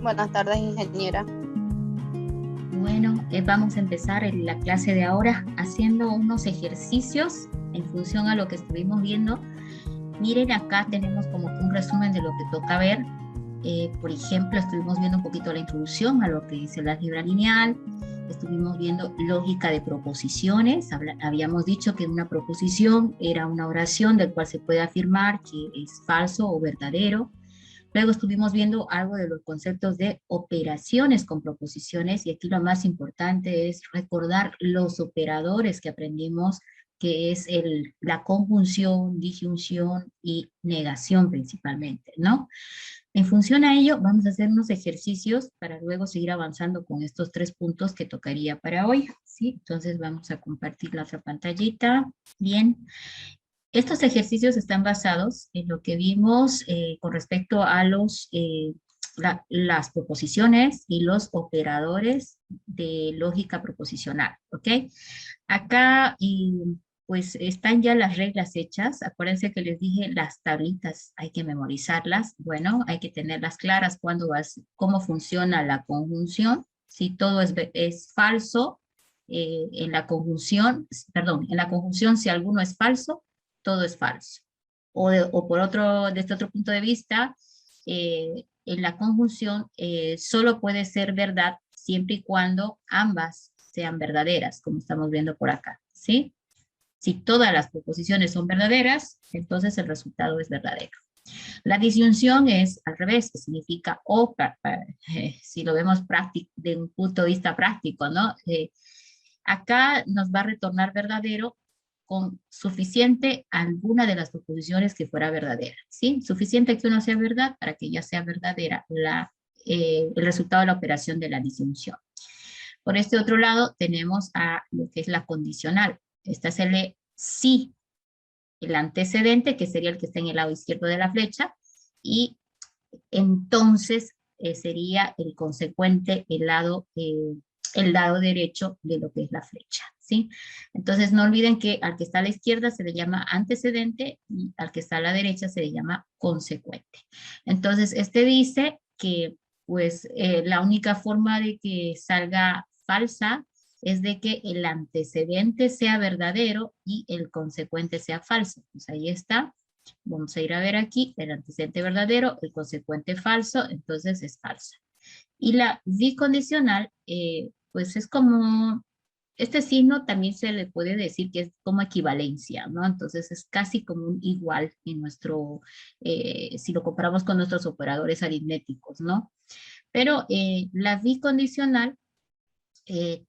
Buenas tardes, ingeniera. Bueno, vamos a empezar la clase de ahora haciendo unos ejercicios en función a lo que estuvimos viendo. Miren, acá tenemos como que un resumen de lo que toca ver. Por ejemplo, estuvimos viendo un poquito la introducción a lo que dice el álgebra lineal. Estuvimos viendo lógica de proposiciones. Habíamos dicho que una proposición era una oración del cual se puede afirmar que es falso o verdadero. Luego estuvimos viendo algo de los conceptos de operaciones con proposiciones, y aquí lo más importante es recordar los operadores que aprendimos, que es la conjunción, disyunción y negación principalmente, ¿no? En función a ello, vamos a hacer unos ejercicios para luego seguir avanzando con estos 3 puntos que tocaría para hoy, ¿sí? Entonces vamos a compartir la otra pantallita. Bien. Estos ejercicios están basados en lo que vimos con respecto a las proposiciones y los operadores de lógica proposicional, ¿ok? Acá, pues, están ya las reglas hechas. Acuérdense que les dije, las tablitas hay que memorizarlas. Bueno, hay que tenerlas claras cómo funciona la conjunción. Si todo es falso, en la conjunción, si alguno es falso, todo es falso. De este otro punto de vista, en la conjunción solo puede ser verdad siempre y cuando ambas sean verdaderas, como estamos viendo por acá, ¿sí? Si todas las proposiciones son verdaderas, entonces el resultado es verdadero. La disyunción es al revés, que significa si lo vemos de un punto de vista práctico, ¿no? Acá nos va a retornar verdadero con suficiente alguna de las proposiciones que fuera verdadera, ¿sí? Suficiente que uno sea verdad para que ya sea verdadera el resultado de la operación de la disyunción. Por este otro lado tenemos a lo que es la condicional. Esta se lee si el antecedente, que sería el que está en el lado izquierdo de la flecha, y entonces sería el consecuente, el lado derecho de lo que es la flecha, ¿sí? Entonces no olviden que al que está a la izquierda se le llama antecedente y al que está a la derecha se le llama consecuente. Entonces este dice que pues la única forma de que salga falsa es de que el antecedente sea verdadero y el consecuente sea falso. Pues ahí está. Vamos a ir a ver aquí el antecedente verdadero, el consecuente falso, entonces es falsa. Y la bicondicional, pues es como, este signo también se le puede decir que es como equivalencia, ¿no? Entonces es casi como un igual si lo comparamos con nuestros operadores aritméticos, ¿no? Pero la bicondicional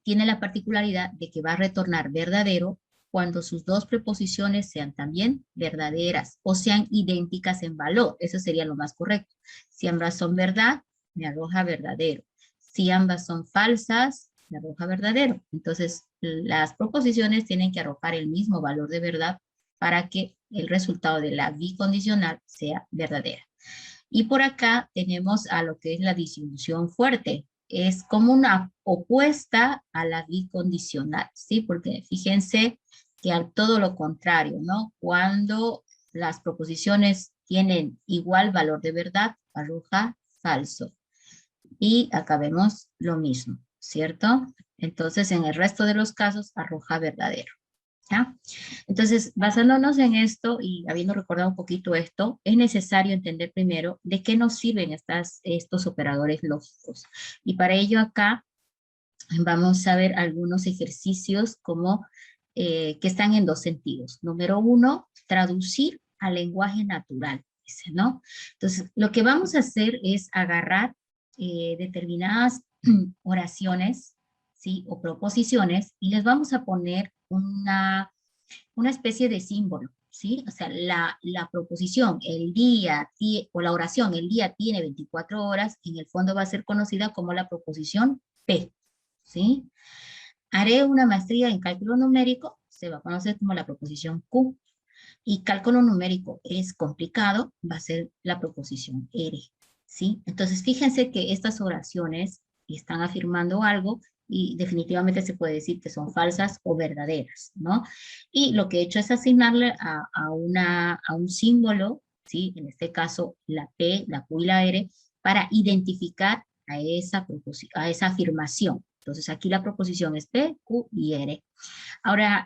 tiene la particularidad de que va a retornar verdadero cuando sus dos preposiciones sean también verdaderas o sean idénticas en valor. Eso sería lo más correcto. Si ambas son verdad, me arroja verdadero. Si ambas son falsas, me arroja verdadero. Entonces, las proposiciones tienen que arrojar el mismo valor de verdad para que el resultado de la bicondicional sea verdadera. Y por acá tenemos a lo que es la disyunción fuerte. Es como una opuesta a la bicondicional, ¿sí? Porque fíjense que al todo lo contrario, ¿no? Cuando las proposiciones tienen igual valor de verdad, arroja falso. Y acá vemos lo mismo, ¿cierto? Entonces, en el resto de los casos, arroja verdadero. ¿Ya? Entonces, basándonos en esto y habiendo recordado un poquito esto, es necesario entender primero de qué nos sirven estos operadores lógicos. Y para ello acá vamos a ver algunos ejercicios que están en 2 sentidos. Número 1, traducir al lenguaje natural, dice, ¿no? Entonces, lo que vamos a hacer es agarrar determinadas oraciones, ¿sí? O proposiciones, y les vamos a poner una especie de símbolo, ¿sí? O sea, la proposición, o la oración, el día tiene 24 horas, en el fondo va a ser conocida como la proposición P, ¿sí? Haré una maestría en cálculo numérico, se va a conocer como la proposición Q, y cálculo numérico es complicado, va a ser la proposición R, ¿sí? Entonces, fíjense que estas oraciones están afirmando algo y definitivamente se puede decir que son falsas o verdaderas, ¿no? Y lo que he hecho es asignarle a un símbolo, ¿sí? En este caso, la P, la Q y la R, para identificar a esa afirmación. Entonces aquí la proposición es P, Q y R. Ahora,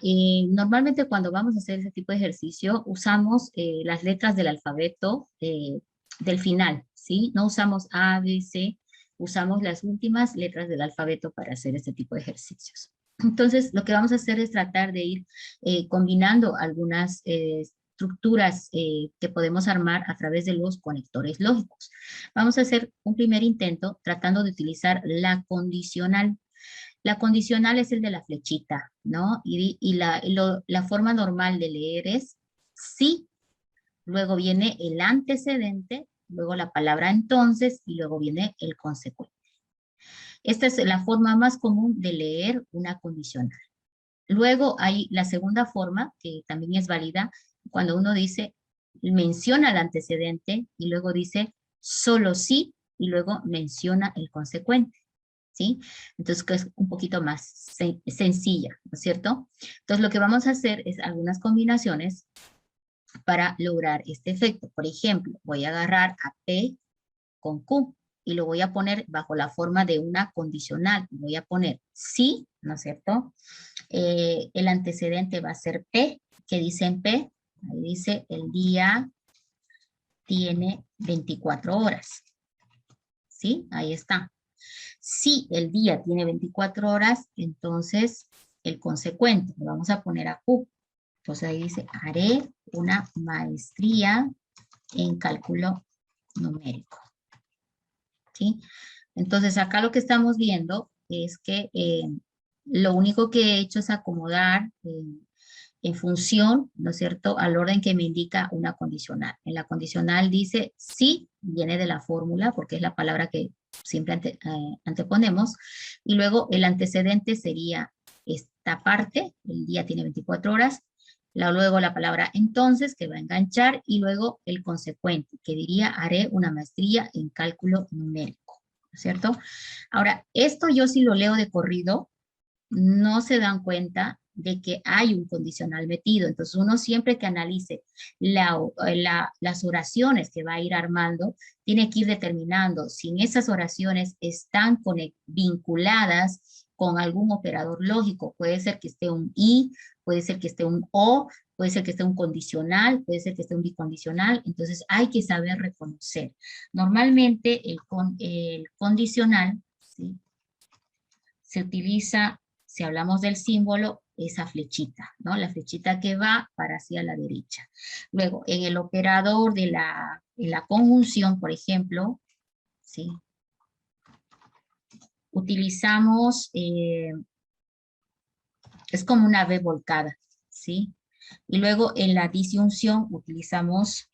normalmente cuando vamos a hacer ese tipo de ejercicio, usamos las letras del alfabeto del final, ¿sí? No usamos A, B, C, usamos las últimas letras del alfabeto para hacer este tipo de ejercicios. Entonces, lo que vamos a hacer es tratar de ir combinando algunas estructuras que podemos armar a través de los conectores lógicos. Vamos a hacer un primer intento tratando de utilizar la condicional. La condicional es el de la flechita, ¿no? Y la forma normal de leer es sí, luego viene el antecedente, luego la palabra entonces y luego viene el consecuente. Esta es la forma más común de leer una condicional. Luego hay la segunda forma, que también es válida, cuando uno dice, menciona el antecedente y luego dice solo sí y luego menciona el consecuente. ¿Sí? Entonces, que es un poquito más sencilla, ¿no es cierto? Entonces, lo que vamos a hacer es algunas combinaciones para lograr este efecto. Por ejemplo, voy a agarrar a P con Q y lo voy a poner bajo la forma de una condicional. Voy a poner sí, ¿no es cierto? El antecedente va a ser P, que dice en P, ahí dice el día tiene 24 horas. ¿Sí? Ahí está. Si el día tiene 24 horas, entonces el consecuente, lo vamos a poner a Q. Entonces ahí dice, haré una maestría en cálculo numérico. ¿Sí? Entonces acá lo que estamos viendo es que lo único que he hecho es acomodar en función, ¿no es cierto?, al orden que me indica una condicional. En la condicional dice sí, viene de la fórmula, porque es la palabra que siempre anteponemos, y luego el antecedente sería esta parte, el día tiene 24 horas, luego la palabra entonces, que va a enganchar, y luego el consecuente, que diría haré una maestría en cálculo numérico, ¿no es cierto? Ahora, esto yo si lo leo de corrido, no se dan cuenta de que hay un condicional metido. Entonces uno siempre que analice las oraciones que va a ir armando, tiene que ir determinando si en esas oraciones están vinculadas con algún operador lógico. Puede ser que esté un y, puede ser que esté un o, puede ser que esté un condicional, puede ser que esté un bicondicional. Entonces hay que saber reconocer. Normalmente el condicional, ¿sí?, se utiliza, si hablamos del símbolo, esa flechita, ¿no? La flechita que va para hacia la derecha. Luego, en el operador de la conjunción, por ejemplo, ¿sí?, utilizamos, es como una V volcada, ¿sí? Y luego en la disyunción utilizamos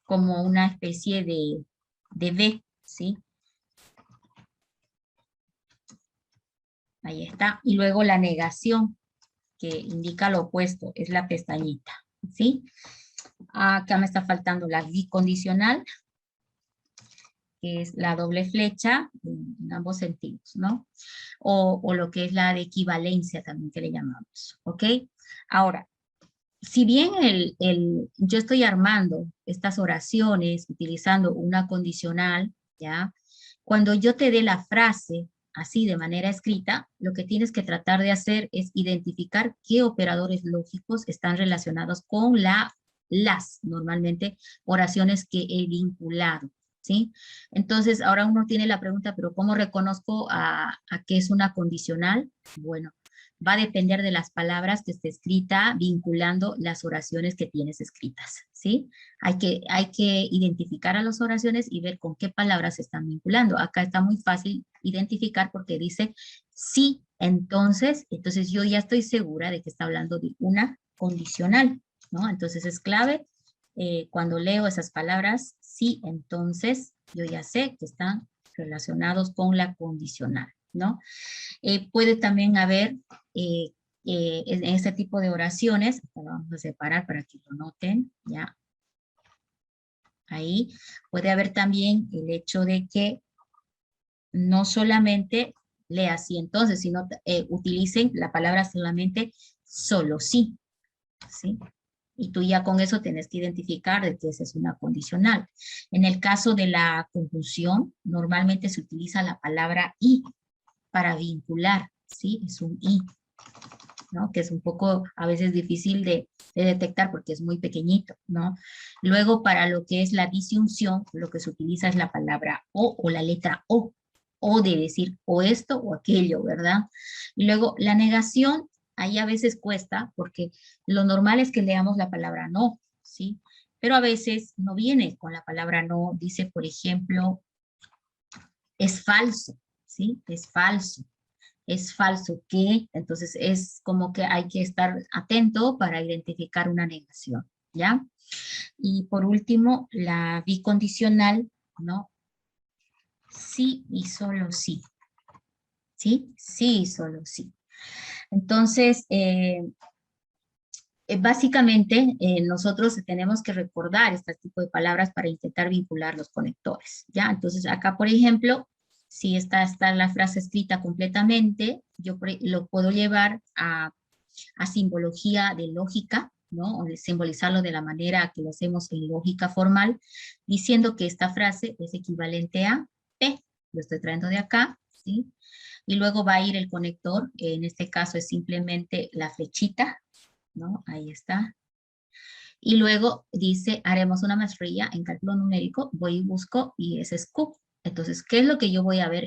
como una especie de V, ¿sí? Ahí está. Y luego la negación, que indica lo opuesto, es la pestañita, ¿sí? Acá me está faltando la bicondicional, que es la doble flecha en ambos sentidos, ¿no? O lo que es la de equivalencia también que le llamamos, ¿ok? Ahora, si bien yo estoy armando estas oraciones utilizando una condicional, ¿ya? Cuando yo te dé la frase así de manera escrita, lo que tienes que tratar de hacer es identificar qué operadores lógicos están relacionados con las, normalmente, oraciones que he vinculado, ¿sí? Entonces, ahora uno tiene la pregunta, pero ¿cómo reconozco a qué es una condicional? Bueno, va a depender de las palabras que esté escrita vinculando las oraciones que tienes escritas, ¿sí? Hay que identificar a las oraciones y ver con qué palabras se están vinculando. Acá está muy fácil identificar porque dice sí, entonces yo ya estoy segura de que está hablando de una condicional, ¿no? Entonces es clave cuando leo esas palabras, sí, entonces yo ya sé que están relacionados con la condicional, ¿no? Puede también haber en este tipo de oraciones, lo vamos a separar para que lo noten, ya. Ahí puede haber también el hecho de que no solamente lea sí entonces, sino utilicen la palabra solamente solo sí, ¿sí? Y tú ya con eso tienes que identificar de que esa es una condicional. En el caso de la conjunción, normalmente se utiliza la palabra y para vincular, ¿sí? Es un y, ¿no? Que es un poco a veces difícil de detectar porque es muy pequeñito, ¿no? Luego, para lo que es la disyunción, lo que se utiliza es la palabra o la letra o de decir o esto o aquello, ¿verdad? Y luego, la negación, ahí a veces cuesta porque lo normal es que leamos la palabra no, ¿sí? Pero a veces no viene con la palabra no, dice, por ejemplo, es falso, ¿sí? Es falso que, entonces es como que hay que estar atento para identificar una negación, ¿ya? Y por último, la bicondicional, ¿no? Sí y solo sí, ¿sí? Sí y solo sí. Entonces, básicamente, nosotros tenemos que recordar este tipo de palabras para intentar vincular los conectores, ¿ya? Entonces, acá, por ejemplo, si está la frase escrita completamente, yo lo puedo llevar a simbología de lógica, ¿no? O de simbolizarlo de la manera que lo hacemos en lógica formal, diciendo que esta frase es equivalente a P, lo estoy trayendo de acá, ¿sí? Y luego va a ir el conector, en este caso es simplemente la flechita, ¿no? Ahí está. Y luego dice, haremos una maestría en cálculo numérico, voy y busco, y ese es Q. Entonces, ¿qué es lo que yo voy a ver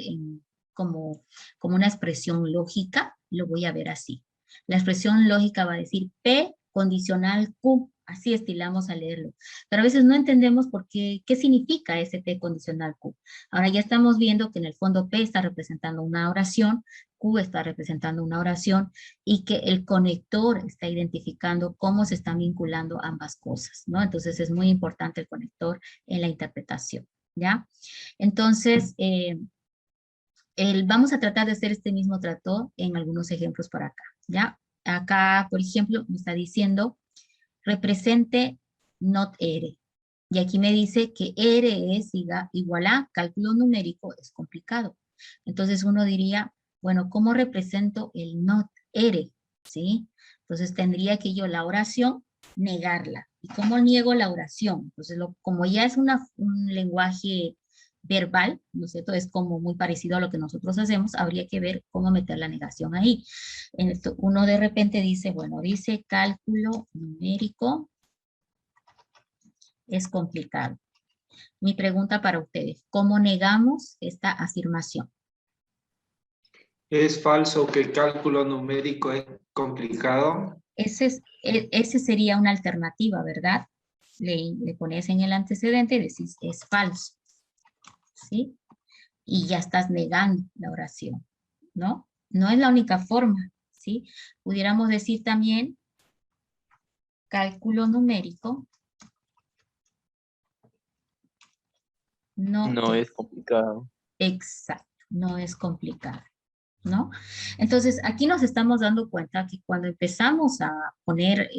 como una expresión lógica? Lo voy a ver así. La expresión lógica va a decir P condicional Q, así estilamos a leerlo. Pero a veces no entendemos qué significa ese P condicional Q. Ahora ya estamos viendo que en el fondo P está representando una oración, Q está representando una oración, y que el conector está identificando cómo se están vinculando ambas cosas, ¿no? Entonces es muy importante el conector en la interpretación, ¿ya? Entonces, vamos a tratar de hacer este mismo trato en algunos ejemplos por acá, ¿ya? Acá, por ejemplo, me está diciendo, represente not R. Y aquí me dice que R es igual a cálculo numérico, es complicado. Entonces uno diría, bueno, ¿cómo represento el not R? ¿Sí? Entonces tendría que yo la oración negarla. ¿Y cómo niego la oración? Entonces, como ya es un lenguaje verbal, ¿no es cierto? Es como muy parecido a lo que nosotros hacemos, habría que ver cómo meter la negación ahí. En esto, uno de repente dice, bueno, dice cálculo numérico es complicado. Mi pregunta para ustedes, ¿cómo negamos esta afirmación? ¿Es falso que el cálculo numérico es complicado? Ese sería una alternativa, ¿verdad? Le pones en el antecedente y decís, es falso, ¿sí? Y ya estás negando la oración, ¿no? No es la única forma, ¿sí? Pudiéramos decir también cálculo numérico no No es es complicado. exacto, no es complicado, ¿no? Entonces, aquí nos estamos dando cuenta que cuando empezamos a poner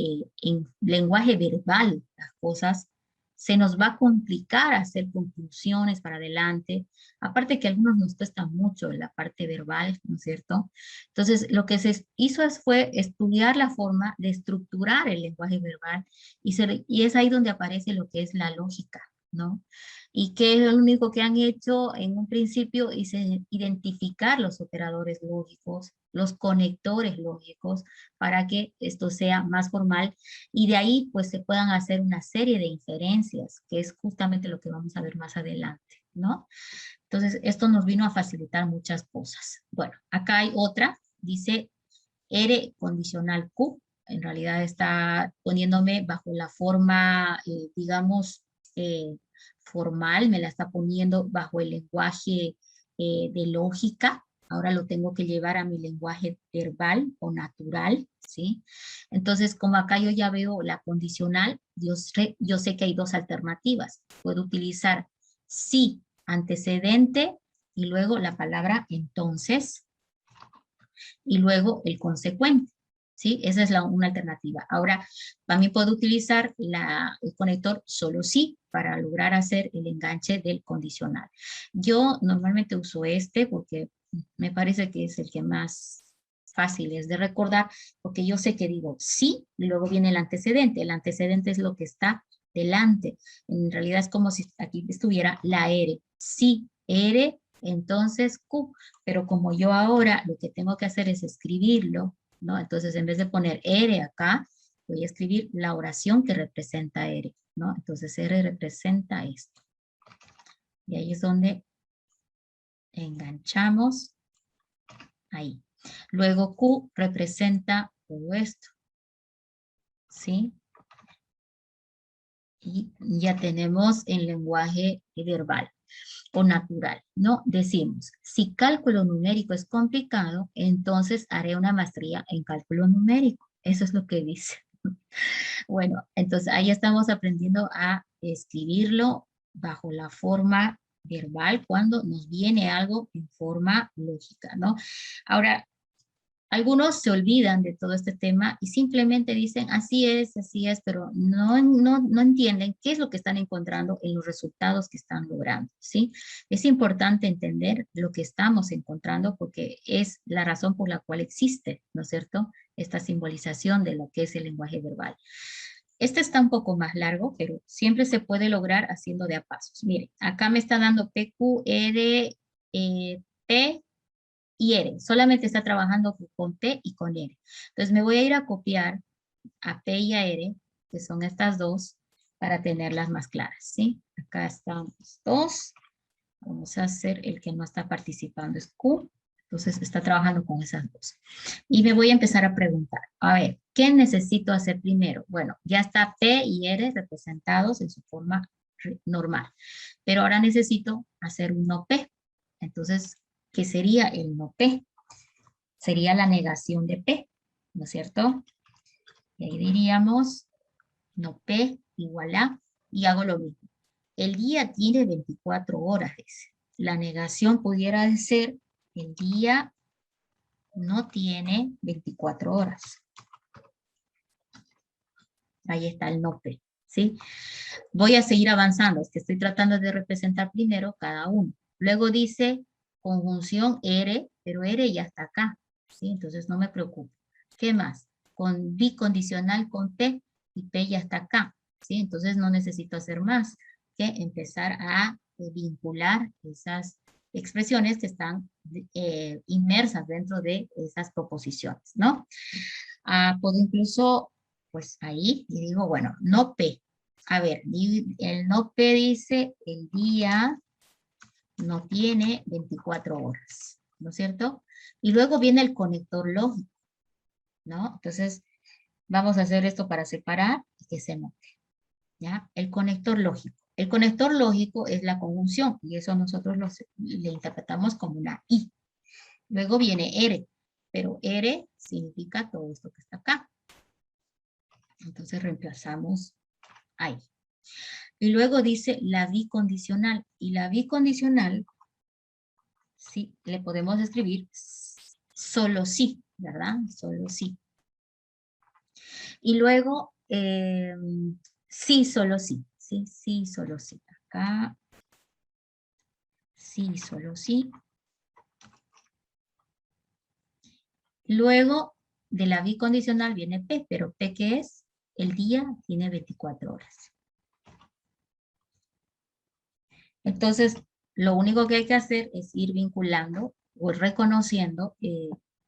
en lenguaje verbal las cosas, se nos va a complicar hacer conclusiones para adelante. Aparte que a algunos nos cuesta mucho la parte verbal, ¿no es cierto? Entonces, lo que se hizo fue estudiar la forma de estructurar el lenguaje verbal y es ahí donde aparece lo que es la lógica, ¿no? Y que es lo único que han hecho en un principio es identificar los operadores lógicos, los conectores lógicos, para que esto sea más formal y de ahí pues se puedan hacer una serie de inferencias, que es justamente lo que vamos a ver más adelante, ¿no? Entonces esto nos vino a facilitar muchas cosas. Bueno, acá hay otra, dice R condicional Q, en realidad está poniéndome bajo la forma, digamos, formal, me la está poniendo bajo el lenguaje de lógica, ahora lo tengo que llevar a mi lenguaje verbal o natural, ¿sí? Entonces, como acá yo ya veo la condicional, yo sé que hay dos alternativas. Puedo utilizar sí antecedente y luego la palabra entonces, y luego el consecuente, ¿sí? Esa es una alternativa. Ahora, también puedo utilizar el conector solo sí para lograr hacer el enganche del condicional. Yo normalmente uso este porque me parece que es el que más fáciles de recordar, porque yo sé que digo sí, y luego viene el antecedente. El antecedente es lo que está delante. En realidad es como si aquí estuviera la R. Sí, R, entonces Q. Pero como yo ahora lo que tengo que hacer es escribirlo, ¿no? Entonces en vez de poner R acá, voy a escribir la oración que representa R, ¿no? Entonces R representa esto. Y ahí es donde enganchamos ahí. Luego Q representa todo esto, ¿sí? Y ya tenemos el lenguaje verbal o natural, ¿no? Decimos, si cálculo numérico es complicado, entonces haré una maestría en cálculo numérico. Eso es lo que dice. Bueno, entonces ahí estamos aprendiendo a escribirlo bajo la forma verbal cuando nos viene algo en forma lógica, ¿no? Ahora, algunos se olvidan de todo este tema y simplemente dicen, así es, pero no entienden qué es lo que están encontrando en los resultados que están logrando, ¿sí? Es importante entender lo que estamos encontrando porque es la razón por la cual existe, ¿no es cierto?, esta simbolización de lo que es el lenguaje verbal. Este está un poco más largo, pero siempre se puede lograr haciendo de a pasos. Miren, acá me está dando PQ, R, P, y R. Solamente está trabajando con P y con R. Entonces me voy a ir a copiar a P y a R, que son estas dos, para tenerlas más claras, ¿sí? Acá están los dos. Vamos a hacer el que no está participando, es Q. Entonces está trabajando con esas dos. Y me voy a empezar a preguntar, a ver, ¿qué necesito hacer primero? Bueno, ya está P y R representados en su forma normal. Pero ahora necesito hacer un no P. Entonces, ¿qué sería el no P? Sería la negación de P, ¿no es cierto? Y ahí diríamos no P igual a, y hago lo mismo. El día tiene 24 horas, dice. La negación pudiera ser el día no tiene 24 horas. Ahí está el no P, ¿sí? Voy a seguir avanzando, es que estoy tratando de representar primero cada uno. Luego dice conjunción R, pero R ya está acá, ¿sí? Entonces no me preocupo. ¿Qué más? Con bicondicional con P, y P ya está acá, ¿sí? Entonces no necesito hacer más que empezar a vincular esas expresiones que están inmersas dentro de esas proposiciones, ¿no? Puedo incluso, pues ahí, y digo, bueno, no P. A ver, el no P dice el día no tiene 24 horas, ¿no es cierto? Y luego viene el conector lógico, ¿no? Entonces, vamos a hacer esto para separar y que se note, ¿ya? El conector lógico. El conector lógico es la conjunción y eso nosotros le interpretamos como una I. Luego viene R, pero R significa todo esto que está acá. Entonces reemplazamos ahí. Y luego dice la bicondicional. Y la bicondicional, sí, le podemos escribir solo sí, ¿verdad? Solo sí. Y luego, sí, solo sí. Sí, sí, solo sí. Acá, sí, solo sí. Luego de la bicondicional viene P, pero P ¿qué es? El día tiene 24 horas. Entonces, lo único que hay que hacer es ir vinculando o reconociendo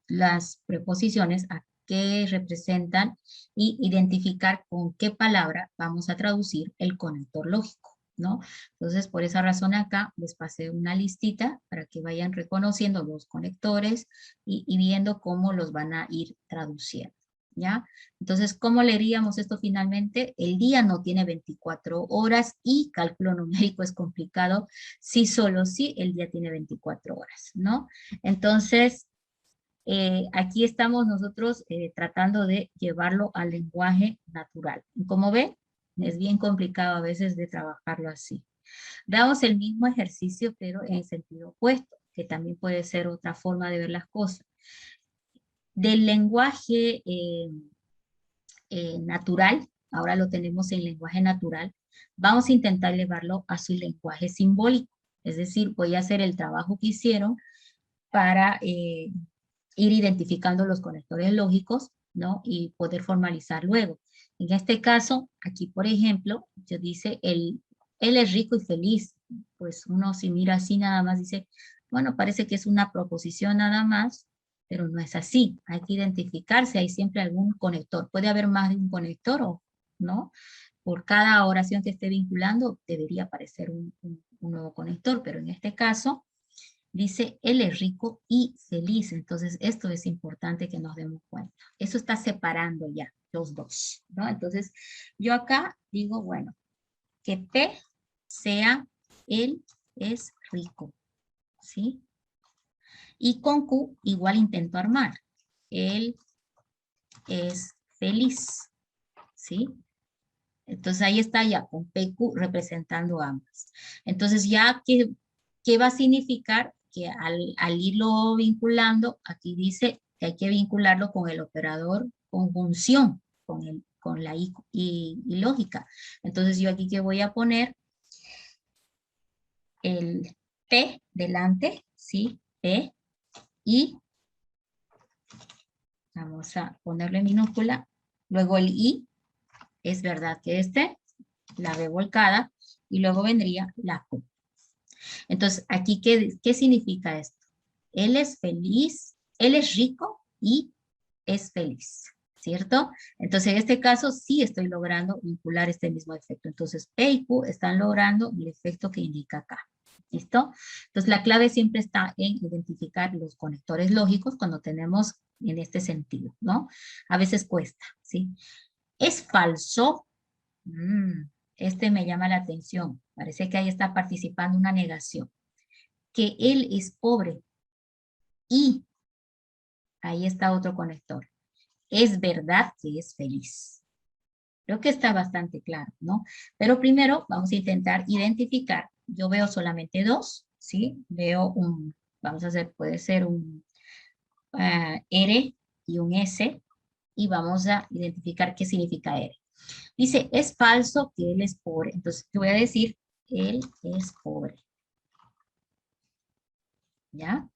las preposiciones a qué representan y identificar con qué palabra vamos a traducir el conector lógico, ¿no? Entonces, por esa razón acá les pasé una listita para que vayan reconociendo los conectores y viendo cómo los van a ir traduciendo. ¿Ya? Entonces, ¿cómo leeríamos esto finalmente? El día no tiene 24 horas y cálculo numérico es complicado. Sí, solo sí, el día tiene 24 horas, ¿no? Entonces, aquí estamos nosotros tratando de llevarlo al lenguaje natural. Como ven, es bien complicado a veces de trabajarlo así. Damos el mismo ejercicio, pero en sentido opuesto, que también puede ser otra forma de ver las cosas. Del lenguaje natural, ahora lo tenemos en lenguaje natural, vamos a intentar llevarlo a su lenguaje simbólico. Es decir, voy a hacer el trabajo que hicieron para ir identificando los conectores lógicos, ¿no? Y poder formalizar luego. En este caso, aquí por ejemplo, yo dice, él es rico y feliz. Pues uno si mira así nada más dice, bueno, parece que es una proposición nada más, pero no es así. Hay que identificar si hay siempre algún conector. Puede haber más de un conector, o ¿no? Por cada oración que esté vinculando, debería aparecer un nuevo conector, pero en este caso, dice, él es rico y feliz. Entonces, esto es importante que nos demos cuenta. Eso está separando ya los dos, ¿no? Entonces, yo acá digo, bueno, que P sea, él es rico, ¿sí? Y con Q igual intento armar. Él es feliz, ¿sí? Entonces ahí está ya con PQ representando ambas. Entonces ya, ¿qué va a significar? Que al irlo vinculando, aquí dice que hay que vincularlo con el operador conjunción, con la y lógica. Entonces yo aquí que voy a poner el P delante, ¿sí? P y vamos a ponerlo en minúscula. Luego el I, es verdad que la B volcada, y luego vendría la Q. Entonces, aquí, ¿qué significa esto? Él es feliz, él es rico y es feliz, ¿cierto? Entonces, en este caso, sí estoy logrando vincular este mismo efecto. Entonces, P y Q están logrando el efecto que indica acá. ¿Listo? Entonces, la clave siempre está en identificar los conectores lógicos cuando tenemos en este sentido, ¿no? A veces cuesta, ¿sí? Es falso. Este me llama la atención. Parece que ahí está participando una negación. Que él es pobre. Y ahí está otro conector. Es verdad que es feliz. Creo que está bastante claro, ¿no? Pero primero vamos a intentar identificar. Yo veo solamente dos, ¿sí? Veo vamos a hacer, puede ser un R y un S. Y vamos a identificar qué significa R. Dice, es falso que él es pobre. Entonces, te voy a decir, él es pobre. ¿Ya?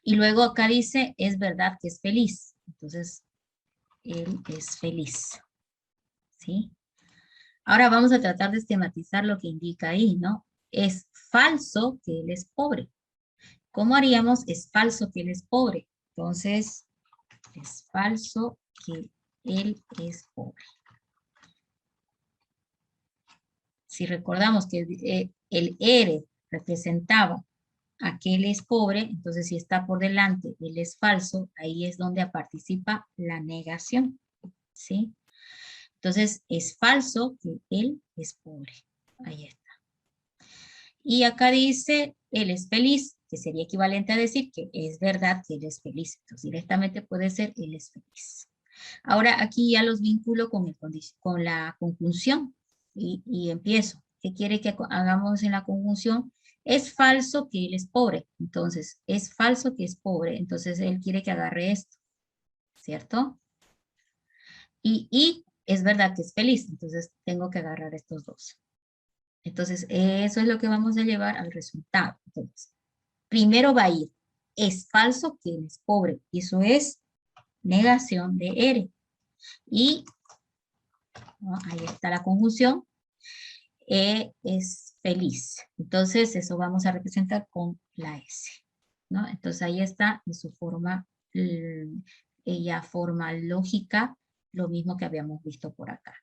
Y luego acá dice, es verdad que es feliz. Entonces, él es feliz. ¿Sí? Ahora vamos a tratar de esquematizar lo que indica ahí, ¿no? Es falso que él es pobre. ¿Cómo haríamos? Es falso que él es pobre. Entonces, es falso que él es pobre. Si recordamos que el R representaba a que él es pobre, entonces si está por delante, él es falso, ahí es donde participa la negación, ¿sí? Entonces es falso que él es pobre. Ahí está. Y acá dice, él es feliz, que sería equivalente a decir que es verdad que él es feliz. Entonces directamente puede ser, él es feliz. Ahora aquí ya los vinculo con la conjunción y empiezo. ¿Qué quiere que hagamos en la conjunción? Es falso que él es pobre. Entonces, es falso que es pobre. Entonces, él quiere que agarre esto, ¿cierto? Y es verdad que es feliz. Entonces, tengo que agarrar estos dos. Entonces, eso es lo que vamos a llevar al resultado. Entonces, primero va a ir, es falso que él es pobre. Y eso es negación de R. Y ¿no? Ahí está la conjunción. Es feliz. Entonces, eso vamos a representar con la S. ¿No? Entonces, ahí está en su forma, ella forma lógica, lo mismo que habíamos visto por acá.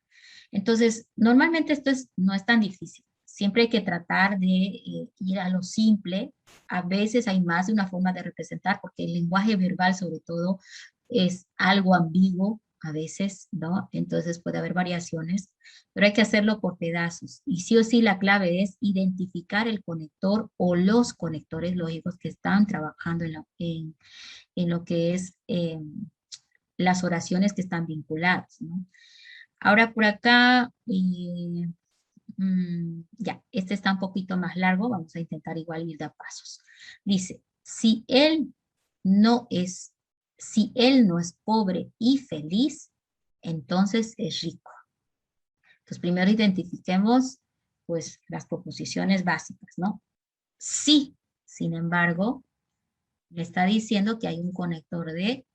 Entonces, normalmente esto no es tan difícil. Siempre hay que tratar de ir a lo simple. A veces hay más de una forma de representar, porque el lenguaje verbal, sobre todo, es algo ambiguo a veces, ¿no? Entonces puede haber variaciones, pero hay que hacerlo por pedazos. Y sí o sí la clave es identificar el conector o los conectores lógicos que están trabajando en lo que es las oraciones que están vinculadas, ¿no? Ahora por acá, ya, este está un poquito más largo, vamos a intentar igual ir de a pasos. Dice, si él no es pobre y feliz, entonces es rico. Entonces primero identifiquemos pues las proposiciones básicas, ¿no? Si, sin embargo, Me está diciendo que hay un conector de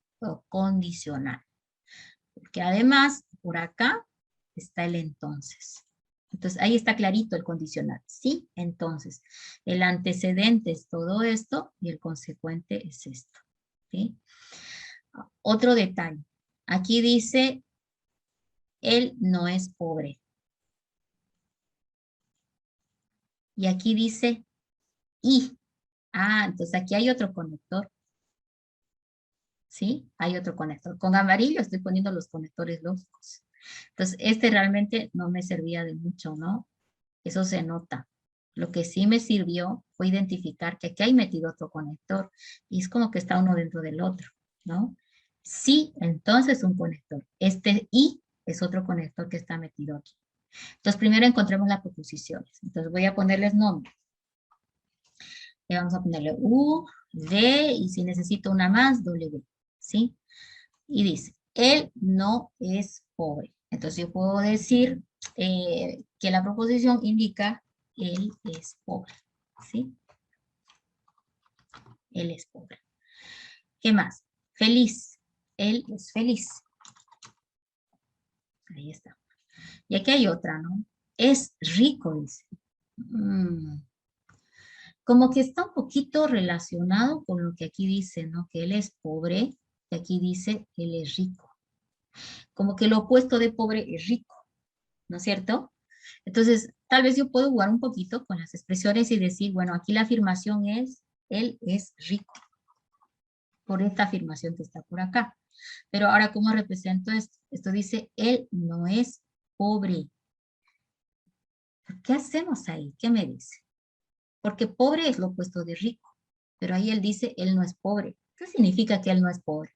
condicional. Porque además, por acá está el entonces. Entonces, ahí está clarito el condicional. Sí, entonces, el antecedente es todo esto y el consecuente es esto. ¿Sí? Otro detalle. Aquí dice, él no es pobre. Y aquí dice, y. Ah, entonces aquí hay otro conector. ¿Sí? Hay otro conector. Con amarillo estoy poniendo los conectores lógicos. Entonces, este realmente no me servía de mucho, ¿no? Eso se nota. Lo que sí me sirvió fue identificar que aquí hay metido otro conector y es como que está uno dentro del otro, ¿no? Sí, entonces un conector. Este y es otro conector que está metido aquí. Entonces, primero encontremos las proposiciones. Entonces, voy a ponerles nombre. Le vamos a ponerle U, D y si necesito una más, W, ¿sí? Y dice, él no es pobre. Entonces, yo puedo decir que la proposición indica él es pobre, ¿sí? Él es pobre. ¿Qué más? Feliz. Él es feliz. Ahí está. Y aquí hay otra, ¿no? Es rico, dice. Como que está un poquito relacionado con lo que aquí dice, ¿no? Que él es pobre, y aquí dice él es rico. Como que lo opuesto de pobre es rico, ¿no es cierto? Entonces, tal vez yo puedo jugar un poquito con las expresiones y decir, bueno, aquí la afirmación es, él es rico, por esta afirmación que está por acá. Pero ahora, ¿cómo represento esto? Esto dice, él no es pobre. ¿Qué hacemos ahí? ¿Qué me dice? Porque pobre es lo opuesto de rico, pero ahí él dice, él no es pobre. ¿Qué significa que él no es pobre?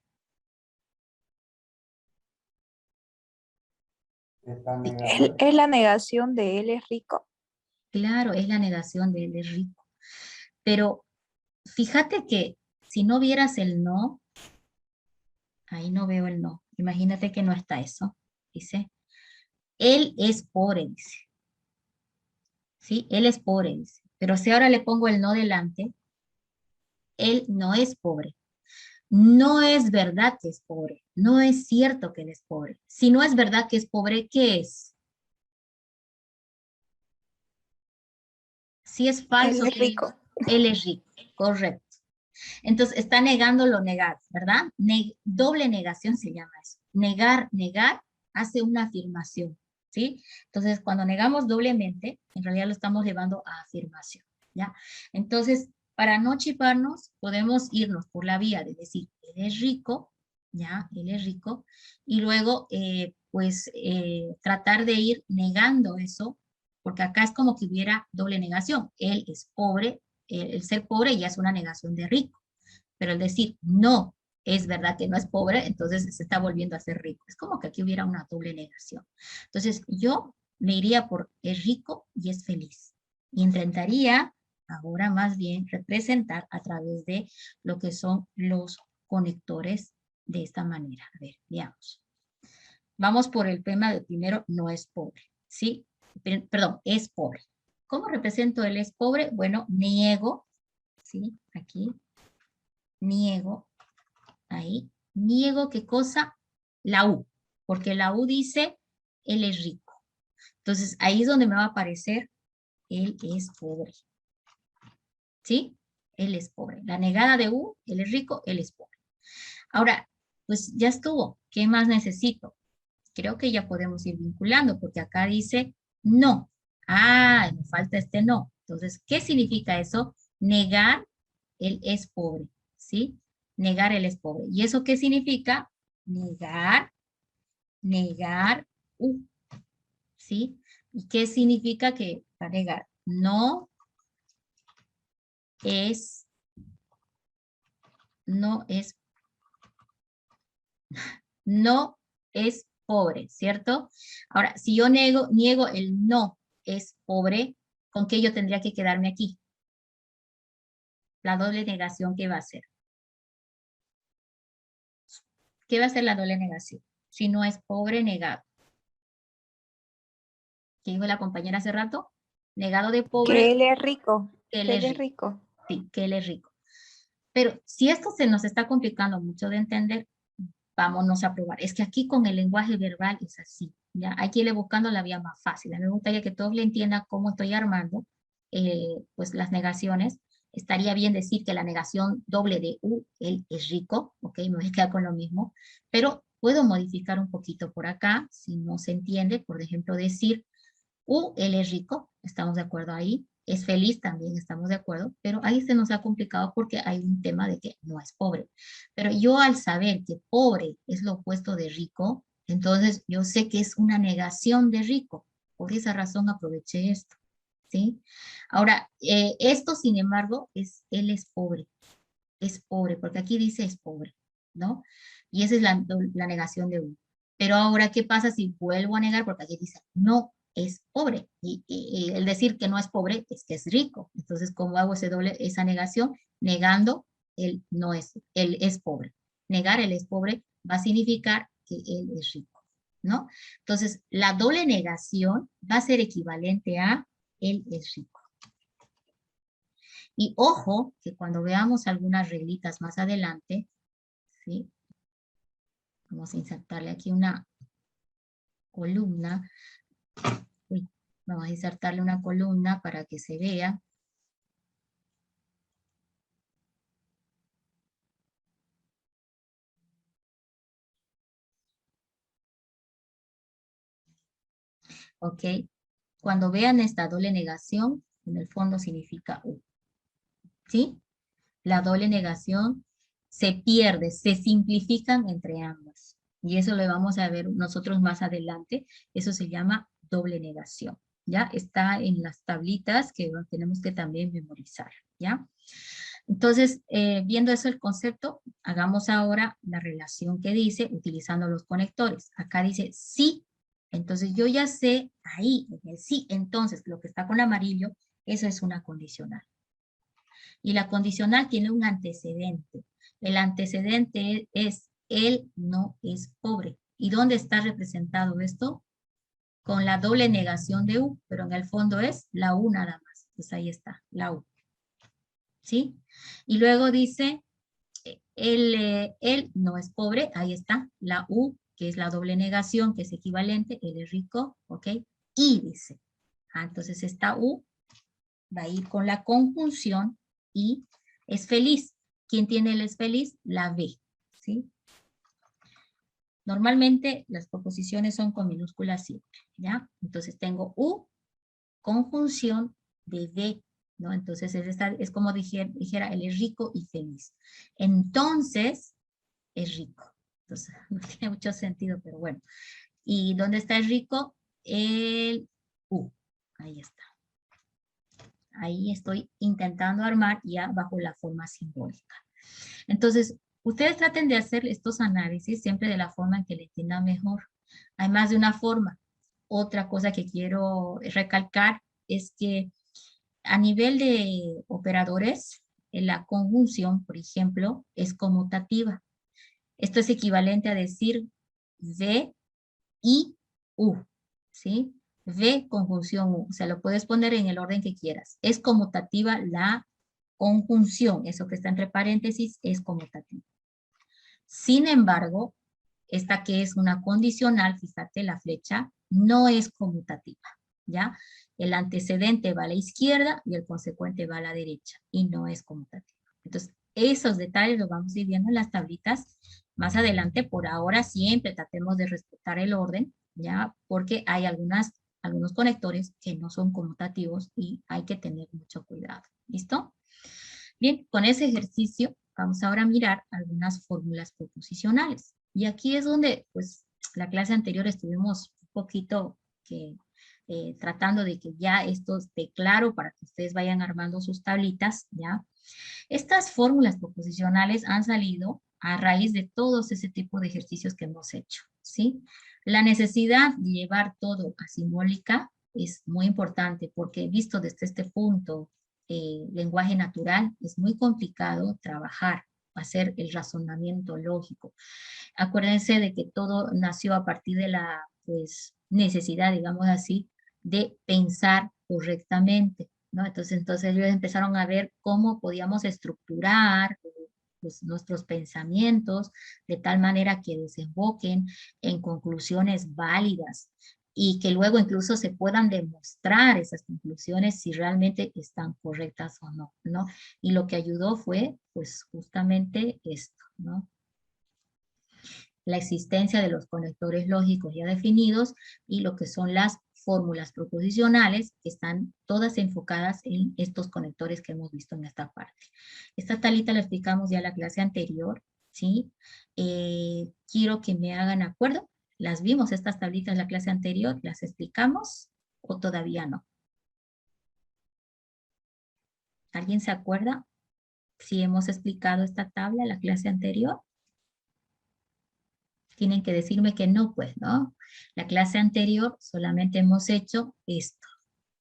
Sí, Es la negación de él es rico. claro, es la negación de él es rico. Pero fíjate que si no vieras el no, ahí no veo el no. Imagínate que no está eso. Dice, él es pobre, dice. ¿Sí? Él es pobre, dice. Pero si ahora le pongo el no delante, él no es pobre. No es verdad que es pobre. No es cierto que él es pobre. Si no es verdad que es pobre, ¿qué es? Si es Él falso es que rico. él es rico. Correcto. Entonces está negando lo negado, ¿verdad? Doble negación se llama eso. Negar hace una afirmación, ¿sí? Entonces cuando negamos doblemente, en realidad lo estamos llevando a afirmación, ¿ya? Entonces, para no chiparnos, podemos irnos por la vía de decir, él es rico, ¿ya? Él es rico, y luego, tratar de ir negando eso, porque acá es como que hubiera doble negación. Él es pobre, el ser pobre ya es una negación de rico, pero el decir no es verdad que no es pobre, entonces se está volviendo a ser rico. Es como que aquí hubiera una doble negación. Entonces yo me iría por es rico y es feliz. Y intentaría ahora más bien representar a través de lo que son los conectores de esta manera. A ver, veamos. Vamos por el tema de primero, no es pobre, ¿sí? Perdón, es pobre. ¿Cómo represento el es pobre? Bueno, niego, ¿sí? Aquí, niego, ahí, niego qué cosa, la U, porque la U dice, él es rico. Entonces, ahí es donde me va a aparecer, él es pobre, ¿sí? Él es pobre. La negada de U, él es rico, él es pobre. Ahora, pues ya estuvo, ¿qué más necesito? Creo que ya podemos ir vinculando, porque acá dice no. Ah, me falta este no. Entonces, ¿qué significa eso? Negar él es pobre, ¿sí? Negar él es pobre. ¿Y eso qué significa? Negar, ¿sí? ¿Y qué significa que va a negar? Es, no es, no es pobre, ¿cierto? Ahora, si yo niego el no es pobre, ¿con qué yo tendría que quedarme aquí? La doble negación, ¿qué va a hacer? ¿Qué va a hacer la doble negación? Si no es pobre, negado. ¿Qué dijo la compañera hace rato? Negado de Que pobre, él es rico. que él Que él es es rico. rico. Sí, que él es rico. Pero si esto se nos está complicando mucho de entender, vámonos a probar. Es que aquí con el lenguaje verbal es así, ¿ya? Hay que irle buscando la vía más fácil. A mí me gustaría que todos le entiendan cómo estoy armando pues las negaciones. Estaría bien decir que la negación doble de U, él es rico, ¿ok? Me voy a quedar con lo mismo, pero puedo modificar un poquito por acá, si no se entiende, por ejemplo, decir U, él es rico, estamos de acuerdo ahí. Es feliz también, estamos de acuerdo, pero ahí se nos ha complicado porque hay un tema de que no es pobre. Pero yo al saber que pobre es lo opuesto de rico, entonces yo sé que es una negación de rico. Por esa razón aproveché esto, ¿sí? Ahora, esto sin embargo, él es pobre, porque aquí dice es pobre, ¿no? Y esa es la negación de uno. Pero ahora, ¿qué pasa si vuelvo a negar? Porque aquí dice no es pobre. Y el decir que no es pobre es que es rico. Entonces, ¿cómo hago esa negación? Negando él es pobre. Negar él es pobre va a significar que él es rico, ¿no? Entonces, la doble negación va a ser equivalente a él es rico. Y ojo, que cuando veamos algunas reglitas más adelante, ¿sí? Vamos a insertarle aquí una columna. Uy, vamos a insertarle una columna para que se vea. ¿Ok? Cuando vean esta doble negación, en el fondo significa U. ¿Sí? La doble negación se pierde, se simplifican entre ambas. Y eso lo vamos a ver nosotros más adelante. Eso se llama doble negación. ¿Ya? Está en las tablitas que tenemos que también memorizar. ¿Ya? Entonces, viendo eso el concepto, hagamos ahora la relación que dice utilizando los conectores. Acá dice sí. Entonces, yo ya sé ahí, en el sí, entonces, lo que está con amarillo, eso es una condicional. Y la condicional tiene un antecedente. El antecedente es, él no es pobre. ¿Y dónde está representado esto? Con la doble negación de U, pero en el fondo es la U nada más. Pues ahí está, la U. ¿Sí? Y luego dice, él no es pobre, ahí está, la U, que es la doble negación, que es equivalente, él es rico, ¿ok? Y dice, entonces esta U va a ir con la conjunción y es feliz. ¿Quién tiene el es feliz? La B, ¿sí? Normalmente las proposiciones son con minúsculas siempre, ¿ya? Entonces tengo U, conjunción de B, ¿no? Entonces es como dijera, él es rico y feliz. Entonces, es rico. Entonces, no tiene mucho sentido, pero bueno. ¿Y dónde está el rico? El U. Ahí está. Ahí estoy intentando armar ya bajo la forma simbólica. Entonces, ustedes traten de hacer estos análisis siempre de la forma en que le entiendan mejor. Hay más de una forma. Otra cosa que quiero recalcar es que a nivel de operadores, la conjunción, por ejemplo, es conmutativa. Esto es equivalente a decir V y U, ¿sí? V conjunción U, o sea, lo puedes poner en el orden que quieras. Es conmutativa la conjunción, eso que está entre paréntesis es conmutativa. Sin embargo, esta que es una condicional, fíjate la flecha, no es conmutativa, ¿ya? El antecedente va a la izquierda y el consecuente va a la derecha y no es conmutativa. Entonces, esos detalles los vamos a ir viendo en las tablitas más adelante. Por ahora siempre tratemos de respetar el orden, ¿ya? Porque hay algunos conectores que no son conmutativos y hay que tener mucho cuidado. ¿Listo? Bien, con ese ejercicio vamos ahora a mirar algunas fórmulas proposicionales. Y aquí es donde, pues, la clase anterior estuvimos un poquito tratando de que ya esto esté claro para que ustedes vayan armando sus tablitas, ¿ya? Estas fórmulas proposicionales han salido a raíz de todos ese tipo de ejercicios que hemos hecho, ¿sí? La necesidad de llevar todo a simbólica es muy importante porque visto desde este punto, lenguaje natural, es muy complicado trabajar, hacer el razonamiento lógico. Acuérdense de que todo nació a partir de la pues, necesidad, digamos así, de pensar correctamente, ¿no? Entonces ellos empezaron a ver cómo podíamos estructurar pues, nuestros pensamientos de tal manera que desemboquen en conclusiones válidas y que luego incluso se puedan demostrar esas conclusiones si realmente están correctas o no, ¿no? Y lo que ayudó fue, pues, justamente esto, ¿no? La existencia de los conectores lógicos ya definidos y lo que son las fórmulas proposicionales que están todas enfocadas en estos conectores que hemos visto en esta parte. Esta tablita la explicamos ya en la clase anterior, ¿sí? Quiero que me hagan acuerdo. ¿Las vimos estas tablitas en la clase anterior? ¿Las explicamos o todavía no? ¿Alguien se acuerda si hemos explicado esta tabla en la clase anterior? Tienen que decirme que no, pues, ¿no? La clase anterior solamente hemos hecho esto,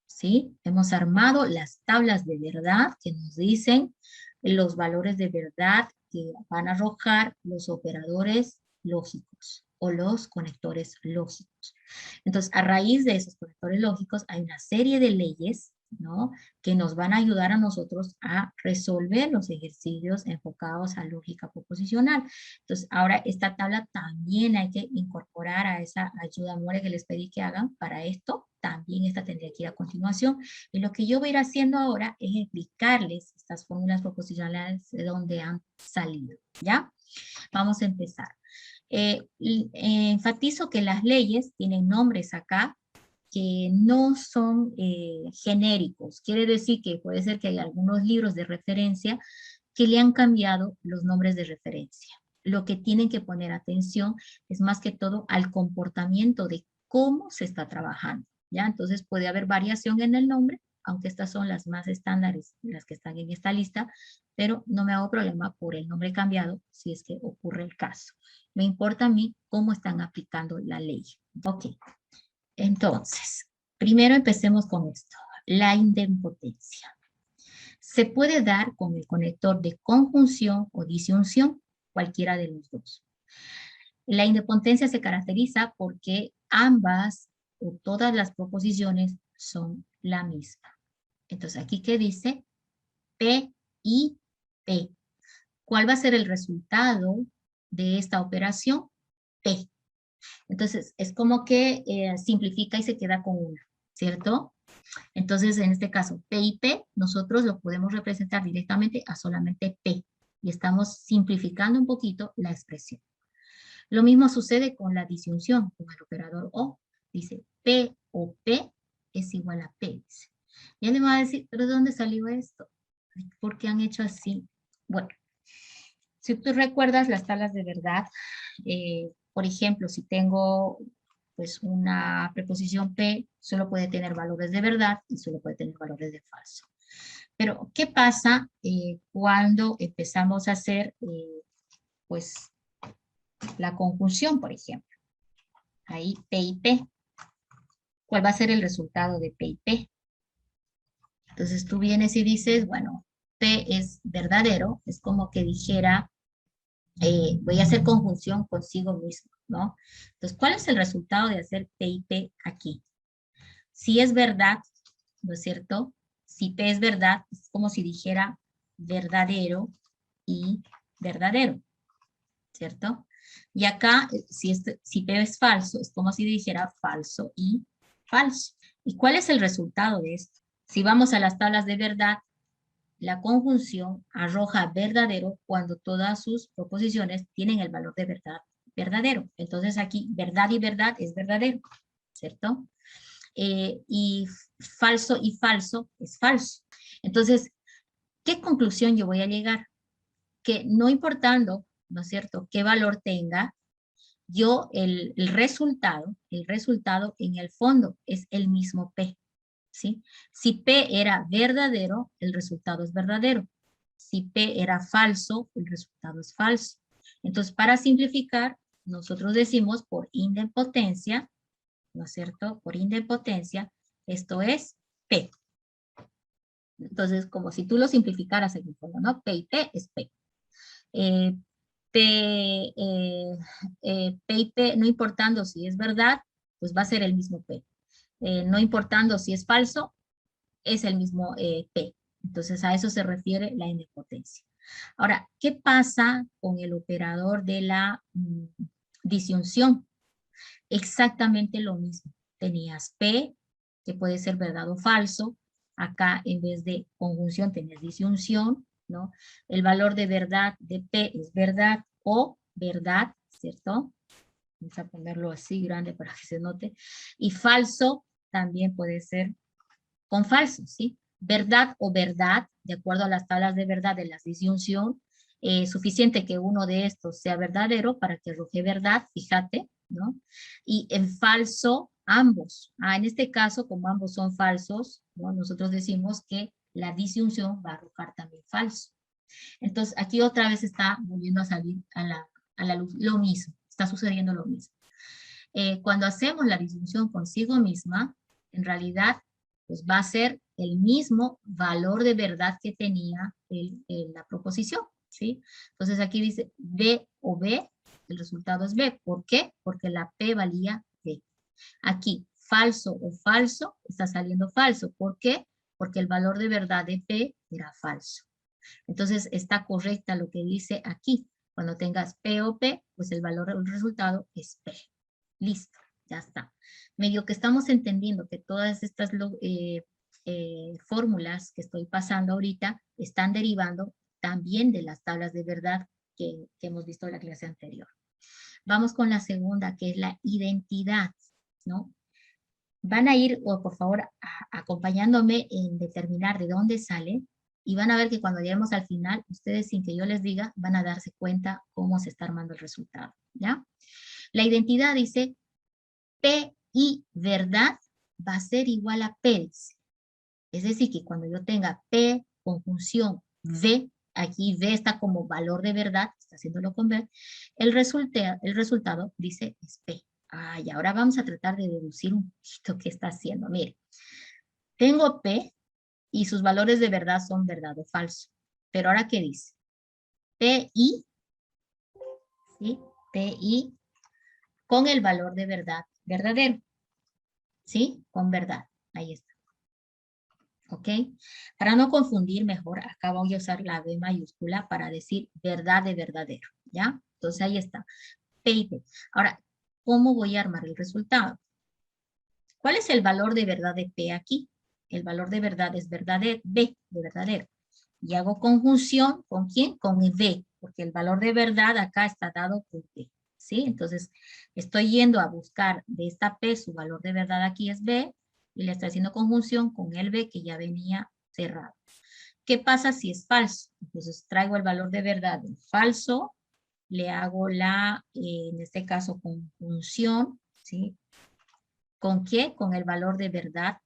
¿sí? Hemos armado las tablas de verdad que nos dicen los valores de verdad que van a arrojar los operadores lógicos o los conectores lógicos. Entonces, a raíz de esos conectores lógicos hay una serie de leyes, ¿no?, que nos van a ayudar a nosotros a resolver los ejercicios enfocados a lógica proposicional. Entonces, ahora esta tabla también hay que incorporar a esa ayuda more que les pedí que hagan para esto. También esta tendría que ir a continuación. Y lo que yo voy a ir haciendo ahora es explicarles estas fórmulas proposicionales de dónde han salido, ¿ya? Vamos a empezar. Enfatizo que las leyes tienen nombres acá que no son genéricos. Quiere decir que puede ser que hay algunos libros de referencia que le han cambiado los nombres de referencia. Lo que tienen que poner atención es más que todo al comportamiento de cómo se está trabajando, ¿ya? Entonces puede haber variación en el nombre, aunque estas son las más estándares, las que están en esta lista, pero no me hago problema por el nombre cambiado si es que ocurre el caso. Me importa a mí cómo están aplicando la ley. Ok. Entonces, primero empecemos con esto, la idempotencia. Se puede dar con el conector de conjunción o disyunción, cualquiera de los dos. La idempotencia se caracteriza porque ambas o todas las proposiciones son la misma. Entonces, aquí ¿qué dice? P y P. ¿Cuál va a ser el resultado de esta operación? P. Entonces, es como que simplifica y se queda con una, ¿cierto? Entonces, en este caso, P y P, nosotros lo podemos representar directamente a solamente P. Y estamos simplificando un poquito la expresión. Lo mismo sucede con la disyunción, con el operador O. Dice, P o P es igual a P. Dice. Y él me va a decir, ¿pero de dónde salió esto? ¿Por qué han hecho así? Bueno, si tú recuerdas las tablas de verdad, por ejemplo, si tengo pues una preposición P, solo puede tener valores de verdad y solo puede tener valores de falso. Pero, ¿qué pasa cuando empezamos a hacer pues la conjunción, por ejemplo? Ahí P y P. ¿Cuál va a ser el resultado de P y P? Entonces tú vienes y dices, bueno, P es verdadero, es como que dijera, voy a hacer conjunción consigo mismo, ¿no? Entonces, ¿cuál es el resultado de hacer P y P aquí? Si es verdad, ¿no es cierto? Si P es verdad, es como si dijera verdadero y verdadero, ¿cierto? Y acá, si P es falso, es como si dijera falso y falso. ¿Y cuál es el resultado de esto? Si vamos a las tablas de verdad, la conjunción arroja verdadero cuando todas sus proposiciones tienen el valor de verdad verdadero. Entonces aquí verdad y verdad es verdadero, ¿cierto? Y falso es falso. Entonces, ¿qué conclusión yo voy a llegar? Que no importando, ¿no es cierto?, qué valor tenga, yo el resultado en el fondo es el mismo P. ¿Sí? Si P era verdadero, el resultado es verdadero. Si P era falso, el resultado es falso. Entonces, para simplificar, nosotros decimos por idempotencia, ¿no es cierto? Por idempotencia, esto es P. Entonces, como si tú lo simplificaras en el fondo, ¿no? P y P es P. P y P, no importando si es verdad, pues va a ser el mismo P. No importando si es falso, es el mismo P. Entonces a eso se refiere la idempotencia. Ahora, ¿qué pasa con el operador de la disyunción? Exactamente lo mismo. Tenías P, que puede ser verdad o falso. Acá, en vez de conjunción, tenés disyunción, ¿no? El valor de verdad de P es verdad o verdad, ¿cierto? Vamos a ponerlo así grande para que se note. Y falso también puede ser con falso, ¿sí? Verdad o verdad, de acuerdo a las tablas de verdad de la disyunción, suficiente que uno de estos sea verdadero para que arroje verdad, fíjate, ¿no? Y en falso, ambos. En este caso, como ambos son falsos, ¿no? Nosotros decimos que la disyunción va a arrojar también falso. Entonces, aquí otra vez está volviendo a salir a la luz lo mismo, está sucediendo lo mismo. Cuando hacemos la disyunción consigo misma, en realidad, pues va a ser el mismo valor de verdad que tenía la proposición, ¿sí? Entonces aquí dice B o B, el resultado es B. ¿Por qué? Porque la P valía B. Aquí, falso o falso, está saliendo falso. ¿Por qué? Porque el valor de verdad de P era falso. Entonces está correcta lo que dice aquí. Cuando tengas P o P, pues el valor del resultado es P. Listo, ya está. Medio que estamos entendiendo que todas estas fórmulas que estoy pasando ahorita están derivando también de las tablas de verdad que hemos visto en la clase anterior. Vamos con la segunda, que es la identidad, ¿no? Van a ir, por favor, acompañándome en determinar de dónde sale, y van a ver que cuando lleguemos al final, ustedes sin que yo les diga, van a darse cuenta cómo se está armando el resultado, ¿ya? La identidad dice, P y verdad va a ser igual a P. Es decir, que cuando yo tenga P, conjunción, V, aquí V está como valor de verdad, está haciéndolo con V, el resultado dice es P. Y ahora vamos a tratar de deducir un poquito qué está haciendo. Mire, tengo P y sus valores de verdad son verdad o falso. Pero ahora, ¿qué dice? PI, ¿sí? PI con el valor de verdad verdadero, ¿sí? Con verdad, ahí está. ¿Ok? Para no confundir mejor, acá voy a usar la B mayúscula para decir verdad de verdadero, ¿ya? Entonces ahí está, P y P. Ahora, ¿cómo voy a armar el resultado? ¿Cuál es el valor de verdad de P aquí? El valor de verdad es verdadero, B de verdadero. Y hago conjunción, ¿con quién? Con B, porque el valor de verdad acá está dado por P, ¿sí? Entonces, estoy yendo a buscar de esta P, su valor de verdad aquí es B, y le estoy haciendo conjunción con el B que ya venía cerrado. ¿Qué pasa si es falso? Entonces, traigo el valor de verdad del falso, le hago en este caso, conjunción, ¿sí? ¿Con qué? Con el valor de verdad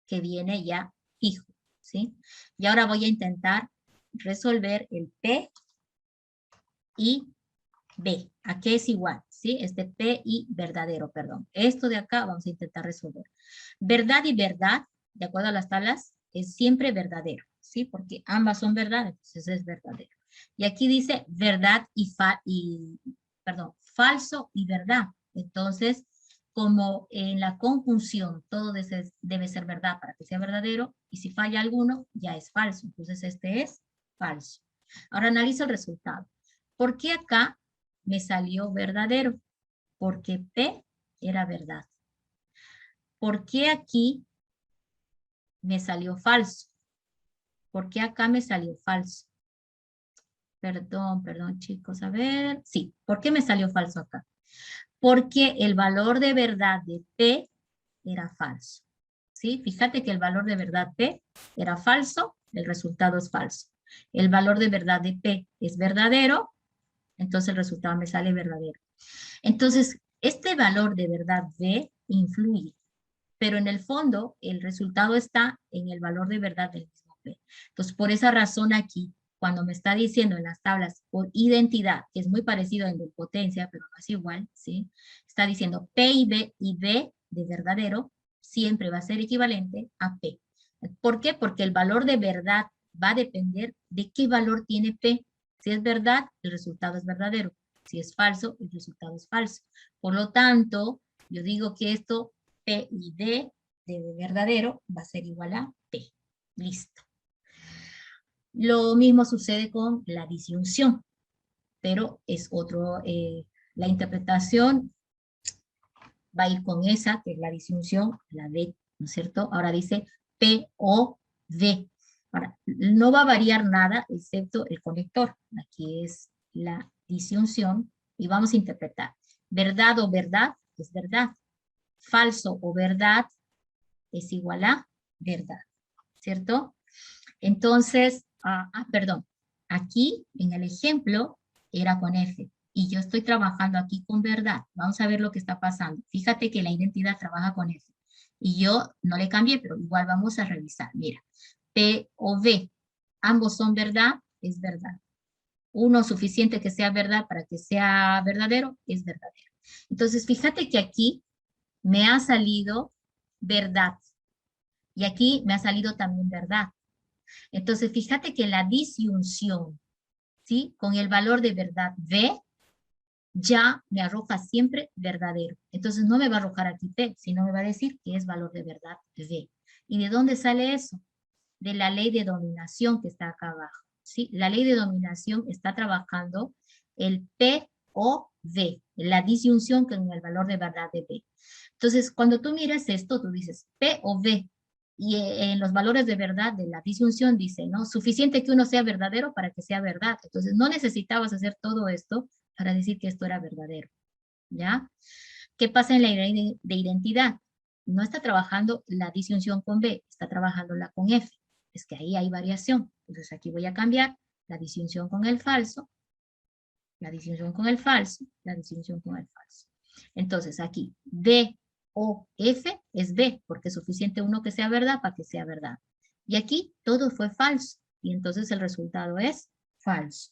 que viene ya fijo, ¿sí? Y ahora voy a intentar resolver el P y B. ¿A qué es igual? ¿Sí? Este P y verdadero, perdón. Esto de acá vamos a intentar resolver. Verdad y verdad, de acuerdo a las tablas, es siempre verdadero, ¿sí? Porque ambas son verdad, entonces es verdadero. Y aquí dice verdad falso y verdad. Entonces, como en la conjunción todo debe ser verdad para que sea verdadero, y si falla alguno, ya es falso. Entonces este es falso. Ahora analizo el resultado. ¿Por qué acá me salió verdadero? Porque P era verdad. ¿Por qué aquí me salió falso? ¿Por qué acá me salió falso? Perdón chicos, a ver. Sí, ¿por qué me salió falso acá? Porque el valor de verdad de P era falso. ¿Sí? Fíjate que el valor de verdad P era falso, el resultado es falso. El valor de verdad de P es verdadero, entonces el resultado me sale verdadero. Entonces, este valor de verdad B influye, pero en el fondo el resultado está en el valor de verdad del mismo P. Entonces, por esa razón aquí, cuando me está diciendo en las tablas por identidad, que es muy parecido en potencia, pero no es igual, ¿sí? Está diciendo P y B de verdadero siempre va a ser equivalente a P. ¿Por qué? Porque el valor de verdad va a depender de qué valor tiene P. Si es verdad, el resultado es verdadero. Si es falso, el resultado es falso. Por lo tanto, yo digo que esto, P y D de verdadero, va a ser igual a P. Listo. Lo mismo sucede con la disyunción, pero es otro, la interpretación va a ir con esa, que es la disyunción, la D, ¿no es cierto? Ahora dice P, O, D. Ahora, no va a variar nada excepto el conector. Aquí es la disyunción y vamos a interpretar. Verdad o verdad es verdad. Falso o verdad es igual a verdad, ¿cierto? Entonces, perdón, aquí en el ejemplo era con F y yo estoy trabajando aquí con verdad. Vamos a ver lo que está pasando. Fíjate que la identidad trabaja con F y yo no le cambié, pero igual vamos a revisar. Mira, P o V, ambos son verdad, es verdad. Uno suficiente que sea verdad para que sea verdadero, es verdadero. Entonces, fíjate que aquí me ha salido verdad y aquí me ha salido también verdad. Entonces, fíjate que la disyunción, ¿sí? Con el valor de verdad V, ya me arroja siempre verdadero. Entonces, no me va a arrojar aquí P, sino me va a decir que es valor de verdad V. ¿Y de dónde sale eso? De la ley de dominación que está acá abajo, ¿sí? La ley de dominación está trabajando el P o V, la disyunción con el valor de verdad de V. Entonces, cuando tú miras esto, tú dices P o V, y en los valores de verdad de la disyunción dice, ¿no? Suficiente que uno sea verdadero para que sea verdad. Entonces, no necesitabas hacer todo esto para decir que esto era verdadero, ¿ya? ¿Qué pasa en la ley de identidad? No está trabajando la disyunción con B, está trabajando la con F. Es que ahí hay variación. Entonces, aquí voy a cambiar la disyunción con el falso, la disyunción con el falso, la disyunción con el falso. Entonces, aquí, D o F es B, porque es suficiente uno que sea verdad para que sea verdad. Y aquí todo fue falso, y entonces el resultado es falso.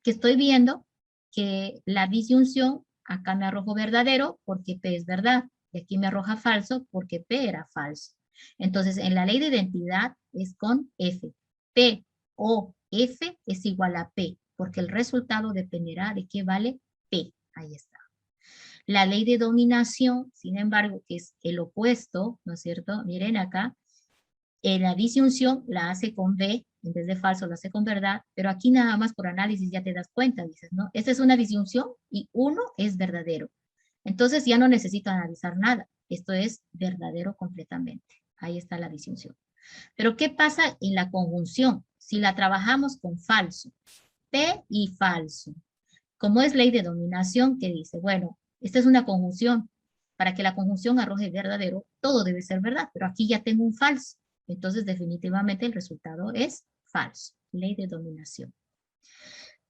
Que estoy viendo que la disyunción acá me arrojó verdadero porque P es verdad, y aquí me arroja falso porque P era falso. Entonces, en la ley de identidad es con F. P o F es igual a P, porque el resultado dependerá de qué vale P. Ahí está. La ley de dominación, sin embargo, que es el opuesto, ¿no es cierto? Miren acá, la disyunción la hace con B, en vez de falso la hace con verdad, pero aquí nada más por análisis ya te das cuenta, dices, ¿no? Esta es una disyunción y uno es verdadero. Entonces ya no necesito analizar nada. Esto es verdadero completamente. Ahí está la disyunción. Pero ¿qué pasa en la conjunción? Si la trabajamos con falso, P y falso. Como es ley de dominación, que dice, bueno, esta es una conjunción. Para que la conjunción arroje verdadero, todo debe ser verdad, pero aquí ya tengo un falso. Entonces, definitivamente el resultado es falso. Ley de dominación.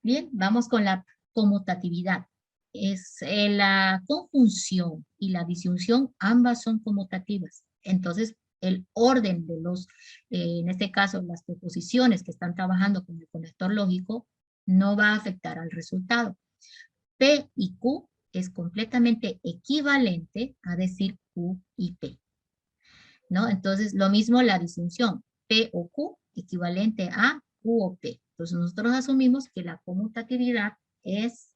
Bien, vamos con la conmutatividad. Es la conjunción y la disyunción, ambas son conmutativas. Entonces, el orden de los, en este caso, las proposiciones que están trabajando con el conector lógico, no va a afectar al resultado. P y Q es completamente equivalente a decir Q y P, ¿no? Entonces, lo mismo la disyunción, P o Q equivalente a Q o P. Entonces, nosotros asumimos que la conmutatividad es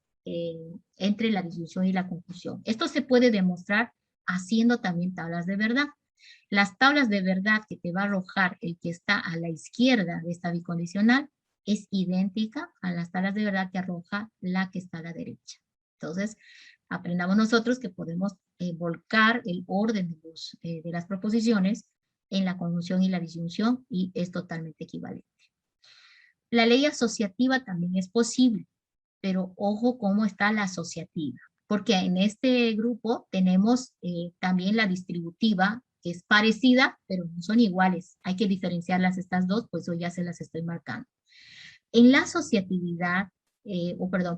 entre la disyunción y la conjunción. Esto se puede demostrar haciendo también tablas de verdad. Las tablas de verdad que te va a arrojar el que está a la izquierda de esta bicondicional es idéntica a las tablas de verdad que arroja la que está a la derecha. Entonces, aprendamos nosotros que podemos volcar el orden de las proposiciones en la conjunción y la disyunción y es totalmente equivalente. La ley asociativa también es posible, pero ojo cómo está la asociativa, porque en este grupo tenemos también la distributiva, que es parecida, pero no son iguales. Hay que diferenciarlas estas dos, pues hoy ya se las estoy marcando. En la asociatividad,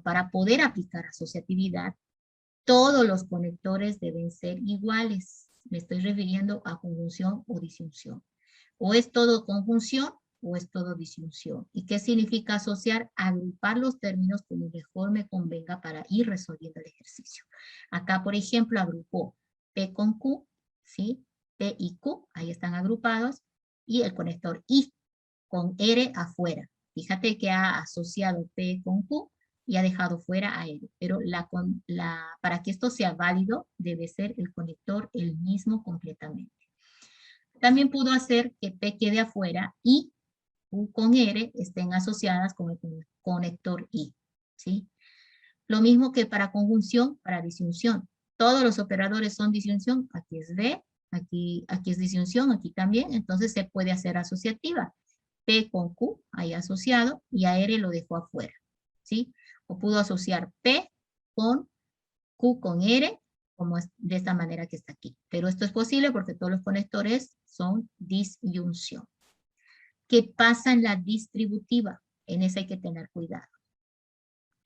para poder aplicar asociatividad, todos los conectores deben ser iguales. Me estoy refiriendo a conjunción o disyunción. O es todo conjunción o es todo disyunción. ¿Y qué significa asociar? Agrupar los términos como mejor me convenga para ir resolviendo el ejercicio. Acá, por ejemplo, agrupó P con Q, ¿sí? P y Q, ahí están agrupados, y el conector I con R afuera. Fíjate que ha asociado P con Q y ha dejado fuera a R, pero para que esto sea válido, debe ser el conector el mismo completamente. También pudo hacer que P quede afuera y Q con R estén asociadas con el conector I, ¿sí? Lo mismo que para conjunción, para disyunción. Todos los operadores son disyunción. Aquí es B, aquí es disyunción, aquí también. Entonces se puede hacer asociativa. P con Q, ahí asociado, y a R lo dejó afuera, ¿sí? O pudo asociar P con Q con R, como es de esta manera que está aquí. Pero esto es posible porque todos los conectores son disyunción. ¿Qué pasa en la distributiva? En esa hay que tener cuidado.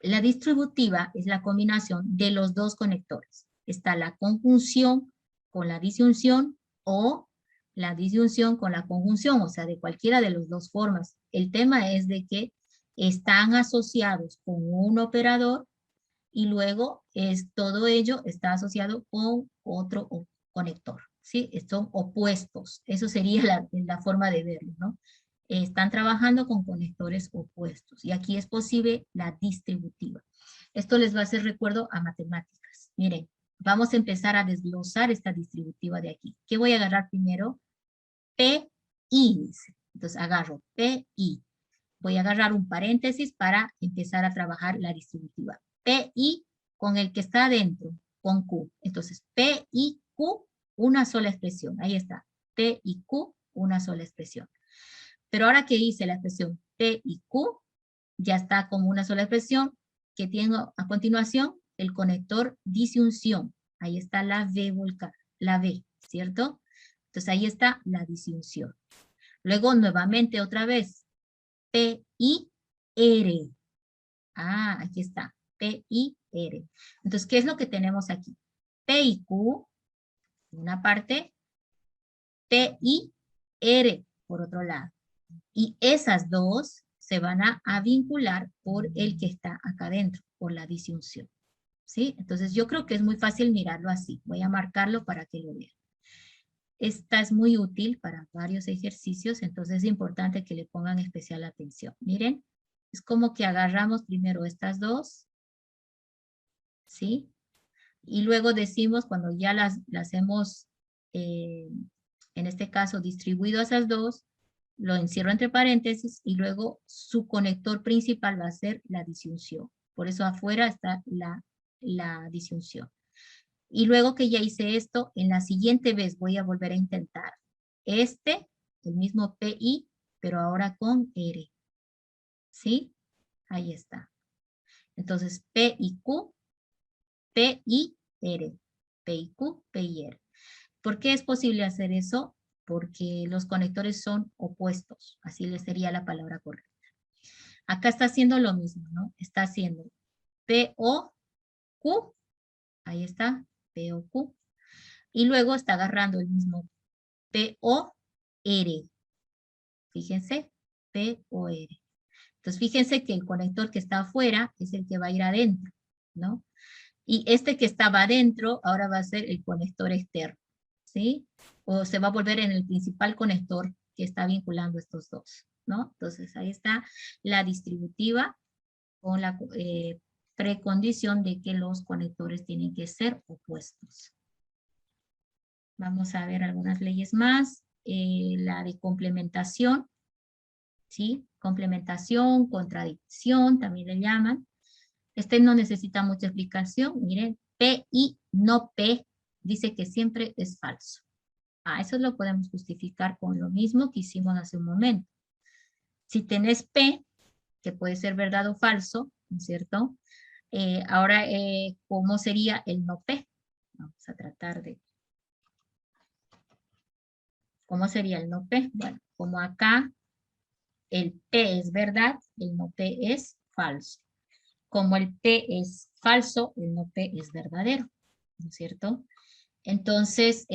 La distributiva es la combinación de los dos conectores. Está la conjunción con la disyunción o la disyunción con la conjunción, o sea, de cualquiera de las dos formas. El tema es de que están asociados con un operador y luego todo ello está asociado con otro conector, ¿sí? Son opuestos. Eso sería la forma de verlo, ¿no? Están trabajando con conectores opuestos y aquí es posible la distributiva. Esto les va a hacer recuerdo a matemáticas. Miren, vamos a empezar a desglosar esta distributiva de aquí. ¿Qué voy a agarrar primero? PI, dice. Entonces agarro PI. Voy a agarrar un paréntesis para empezar a trabajar la distributiva. PI con el que está adentro, con Q. Entonces, P y Q, una sola expresión. Ahí está. P y Q, una sola expresión. Pero ahora que hice la expresión P y Q, ya está como una sola expresión que tengo a continuación el conector disyunción. Ahí está la V volcada, la V, ¿cierto? Entonces ahí está la disyunción. Luego nuevamente otra vez, P y R. Ah, aquí está, P y R. Entonces, ¿qué es lo que tenemos aquí? P y Q, una parte, P y R, por otro lado. Y esas dos se van a vincular por el que está acá adentro, por la disyunción. ¿Sí? Entonces, yo creo que es muy fácil mirarlo así. Voy a marcarlo para que lo vean. Esta es muy útil para varios ejercicios, entonces es importante que le pongan especial atención. Miren, es como que agarramos primero estas dos, ¿sí? Y luego decimos, cuando ya las hemos, en este caso, distribuido a esas dos, lo encierro entre paréntesis y luego su conector principal va a ser la disyunción. Por eso afuera está la disyunción. Y luego que ya hice esto, en la siguiente vez voy a volver a intentar el mismo PI, pero ahora con R. ¿Sí? Ahí está. Entonces, P y Q, P y R. P y Q, P y R. ¿Por qué es posible hacer eso? Porque los conectores son opuestos. Así le sería la palabra correcta. Acá está haciendo lo mismo, ¿no? Está haciendo PO, Q. Ahí está, PO, Q. Y luego está agarrando el mismo PO-R. Fíjense, PO-R. Entonces, fíjense que el conector que está afuera es el que va a ir adentro, ¿no? Y este que estaba adentro ahora va a ser el conector externo, ¿sí? O se va a volver en el principal conector que está vinculando estos dos, ¿no? Entonces, ahí está la distributiva con la precondición de que los conectores tienen que ser opuestos. Vamos a ver algunas leyes más. La de complementación, ¿sí? Complementación, contradicción, también le llaman. Este no necesita mucha explicación. Miren, P y no P dice que siempre es falso. Eso lo podemos justificar con lo mismo que hicimos hace un momento. Si tenés P, que puede ser verdad o falso, ¿no es cierto? Ahora, ¿cómo sería el no P? Vamos a tratar de... ¿Cómo sería el no P? Bueno, como acá el P es verdad, el no P es falso. Como el P es falso, el no P es verdadero, ¿no es cierto? Entonces,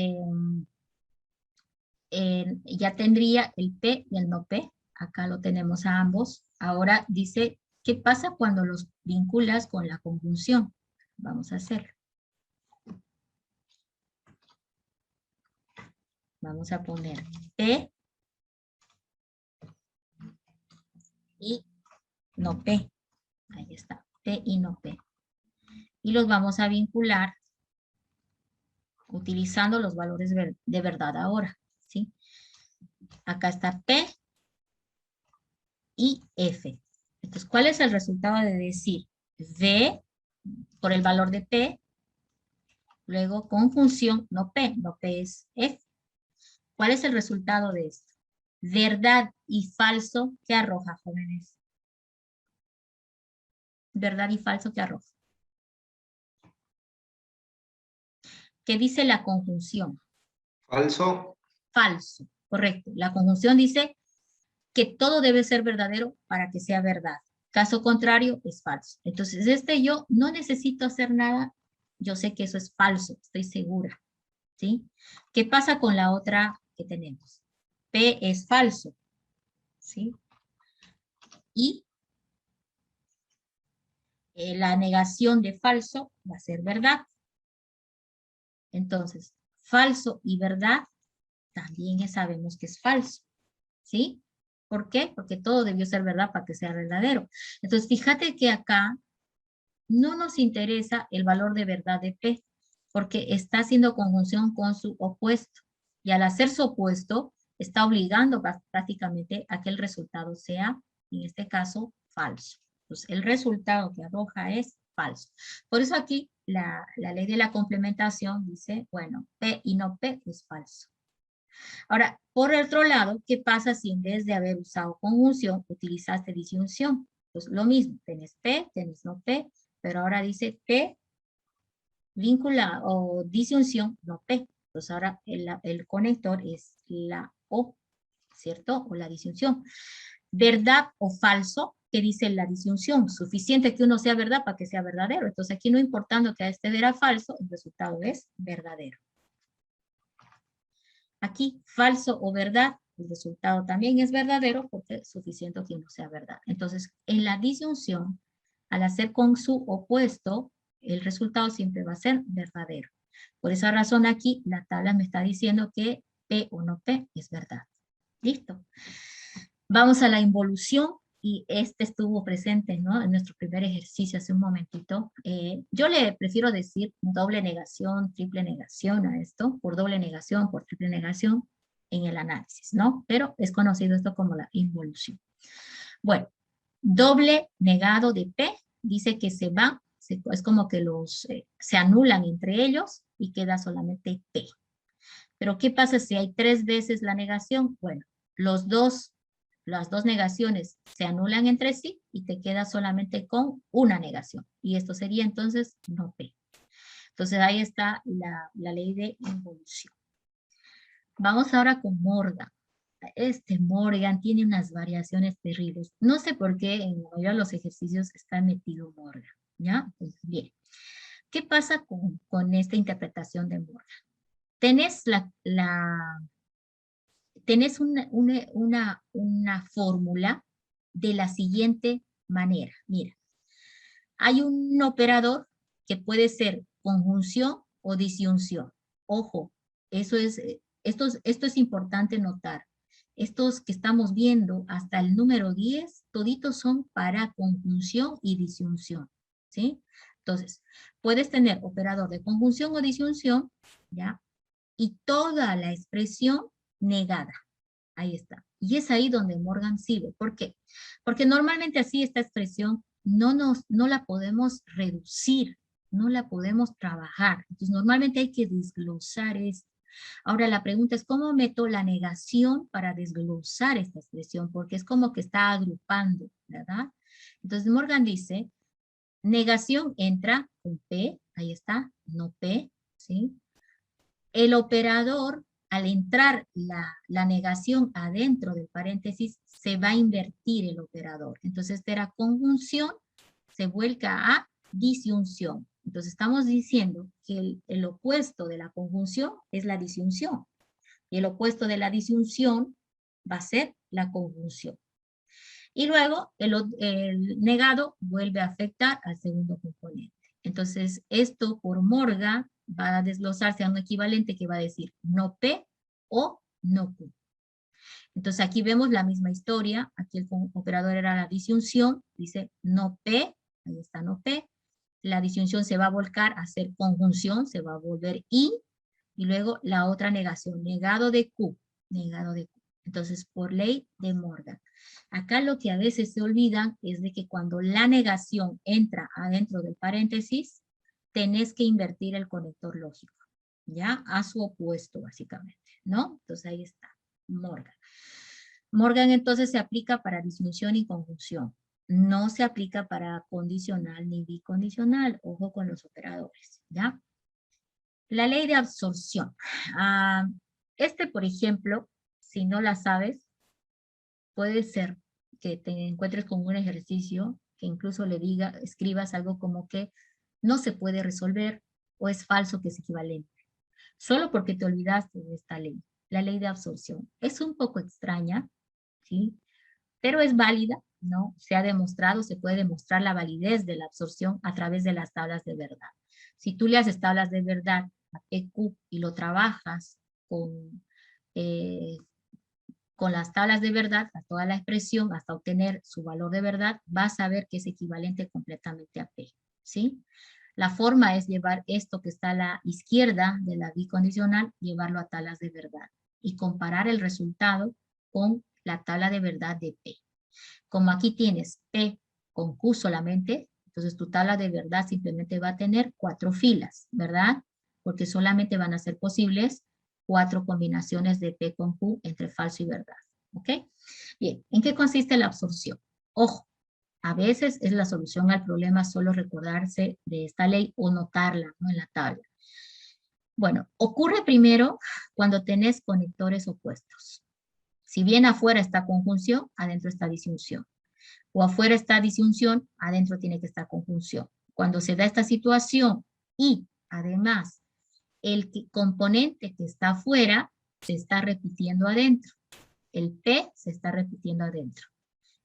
ya tendría el P y el no P. Acá lo tenemos a ambos. Ahora dice, ¿qué pasa cuando los vinculas con la conjunción? Vamos a hacerlo. Vamos a poner P y no P. Ahí está, P y no P. Y los vamos a vincular utilizando los valores de verdad ahora, ¿sí? Acá está P y F. Entonces, ¿cuál es el resultado de decir V por el valor de P? Luego, conjunción, no P es F. ¿Cuál es el resultado de esto? Verdad y falso, ¿qué arroja, jóvenes? Verdad y falso, ¿qué arroja? ¿Qué dice la conjunción? Falso. Falso, correcto. La conjunción dice que todo debe ser verdadero para que sea verdad. Caso contrario, es falso. Entonces, yo no necesito hacer nada. Yo sé que eso es falso, estoy segura. ¿Sí? ¿Qué pasa con la otra que tenemos? P es falso. ¿Sí? Y la negación de falso va a ser verdad. Entonces, falso y verdad también sabemos que es falso. ¿Sí? ¿Por qué? Porque todo debió ser verdad para que sea verdadero. Entonces, fíjate que acá no nos interesa el valor de verdad de P, porque está haciendo conjunción con su opuesto. Y al hacer su opuesto, está obligando prácticamente a que el resultado sea, en este caso, falso. Entonces, el resultado que arroja es falso. Por eso aquí la ley de la complementación dice, bueno, P y no P es falso. Ahora, por el otro lado, ¿qué pasa si en vez de haber usado conjunción, utilizaste disyunción? Pues lo mismo, tenés P, tenés no P, pero ahora dice P vinculado o disyunción, no P. Entonces ahora el conector es la O, ¿cierto? O la disyunción. ¿Verdad o falso? ¿Qué dice la disyunción? Suficiente que uno sea verdad para que sea verdadero. Entonces aquí no importando que este era falso, el resultado es verdadero. Aquí, falso o verdad, el resultado también es verdadero porque es suficiente que no sea verdad. Entonces, en la disyunción, al hacer con su opuesto, el resultado siempre va a ser verdadero. Por esa razón aquí, la tabla me está diciendo que P o no P es verdad. ¿Listo? Vamos a la involución. Y este estuvo presente, ¿no? En nuestro primer ejercicio hace un momentito. Yo le prefiero decir doble negación, triple negación a esto, por doble negación, por triple negación en el análisis, ¿no? Pero es conocido esto como la involución. Bueno, doble negado de P dice que se van, es como que se anulan entre ellos y queda solamente P. Pero ¿qué pasa si hay 3 veces la negación? Bueno, las dos negaciones se anulan entre sí y te queda solamente con una negación. Y esto sería entonces no P. Entonces ahí está la ley de involución. Vamos ahora con Morgan. Este Morgan tiene unas variaciones terribles. No sé por qué en la mayoría de los ejercicios está metido Morgan. ¿Ya? Pues bien. ¿Qué pasa con esta interpretación de Morgan? Tenés tenés una fórmula de la siguiente manera. Mira, hay un operador que puede ser conjunción o disyunción. Ojo, esto es importante notar. Estos que estamos viendo hasta el número 10, toditos son para conjunción y disyunción, ¿sí? Entonces, puedes tener operador de conjunción o disyunción, ¿ya? Y toda la expresión negada. Ahí está. Y es ahí donde Morgan sirve. ¿Por qué? Porque normalmente así esta expresión no la podemos reducir, no la podemos trabajar. Entonces normalmente hay que desglosar esto. Ahora la pregunta es, ¿cómo meto la negación para desglosar esta expresión? Porque es como que está agrupando, ¿verdad? Entonces Morgan dice, negación entra con P, ahí está, no P, ¿sí? El operador, al entrar la negación adentro del paréntesis, se va a invertir el operador. Entonces, esta era conjunción, se vuelca a disyunción. Entonces, estamos diciendo que el opuesto de la conjunción es la disyunción. Y el opuesto de la disyunción va a ser la conjunción. Y luego, el negado vuelve a afectar al segundo componente. Entonces, esto por Morgan va a desglosarse a un equivalente que va a decir no P o no Q. Entonces aquí vemos la misma historia, aquí el operador era la disyunción, dice no P, ahí está no P, la disyunción se va a volcar a hacer conjunción, se va a volver y luego la otra negación, negado de Q, negado de Q. Entonces, por ley de Morgan. Acá lo que a veces se olvidan es de que cuando la negación entra adentro del paréntesis, tenés que invertir el conector lógico, ¿ya? A su opuesto, básicamente, ¿no? Entonces ahí está, Morgan. Morgan entonces se aplica para disyunción y conjunción. No se aplica para condicional ni bicondicional. Ojo con los operadores, ¿ya? La ley de absorción. Por ejemplo, si no la sabes, puede ser que te encuentres con un ejercicio que incluso escribas algo como que no se puede resolver o es falso que es equivalente. Solo porque te olvidaste de esta ley, la ley de absorción. Es un poco extraña, ¿sí? Pero es válida, ¿no? Se ha demostrado, se puede demostrar la validez de la absorción a través de las tablas de verdad. Si tú le haces tablas de verdad a PQ y lo trabajas con las tablas de verdad, a toda la expresión, hasta obtener su valor de verdad, vas a ver que es equivalente completamente a P, ¿sí? La forma es llevar esto que está a la izquierda de la bicondicional, llevarlo a tablas de verdad y comparar el resultado con la tabla de verdad de P. Como aquí tienes P con Q solamente, entonces tu tabla de verdad simplemente va a tener 4 filas, ¿verdad? Porque solamente van a ser posibles 4 combinaciones de P con Q entre falso y verdad, ¿ok? Bien, ¿en qué consiste la absorción? Ojo, a veces es la solución al problema solo recordarse de esta ley o notarla, ¿no? En la tabla. Bueno, ocurre primero cuando tenés conectores opuestos. Si bien afuera está conjunción, adentro está disyunción. O afuera está disyunción, adentro tiene que estar conjunción. Cuando se da esta situación y además el componente que está afuera se está repitiendo adentro. El P se está repitiendo adentro.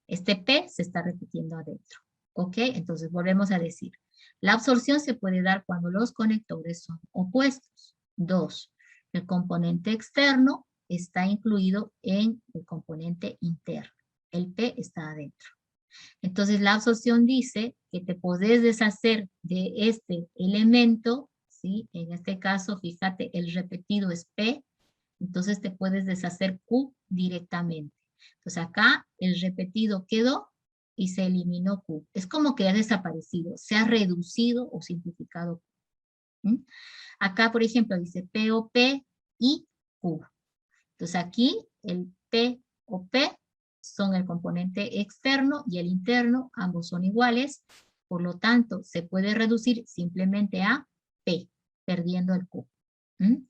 Este P se está repitiendo adentro. ¿Ok? Entonces volvemos a decir. La absorción se puede dar cuando los conectores son opuestos. 2. El componente externo está incluido en el componente interno. El P está adentro. Entonces la absorción dice que te podés deshacer de este elemento, ¿sí? En este caso, fíjate, el repetido es P, entonces te puedes deshacer Q directamente. Entonces acá el repetido quedó y se eliminó Q. Es como que ha desaparecido, se ha reducido o simplificado Q. ¿Mm? Acá, por ejemplo, dice P o P y Q. Entonces aquí el P o P son el componente externo y el interno, ambos son iguales, por lo tanto se puede reducir simplemente a P, perdiendo el Q.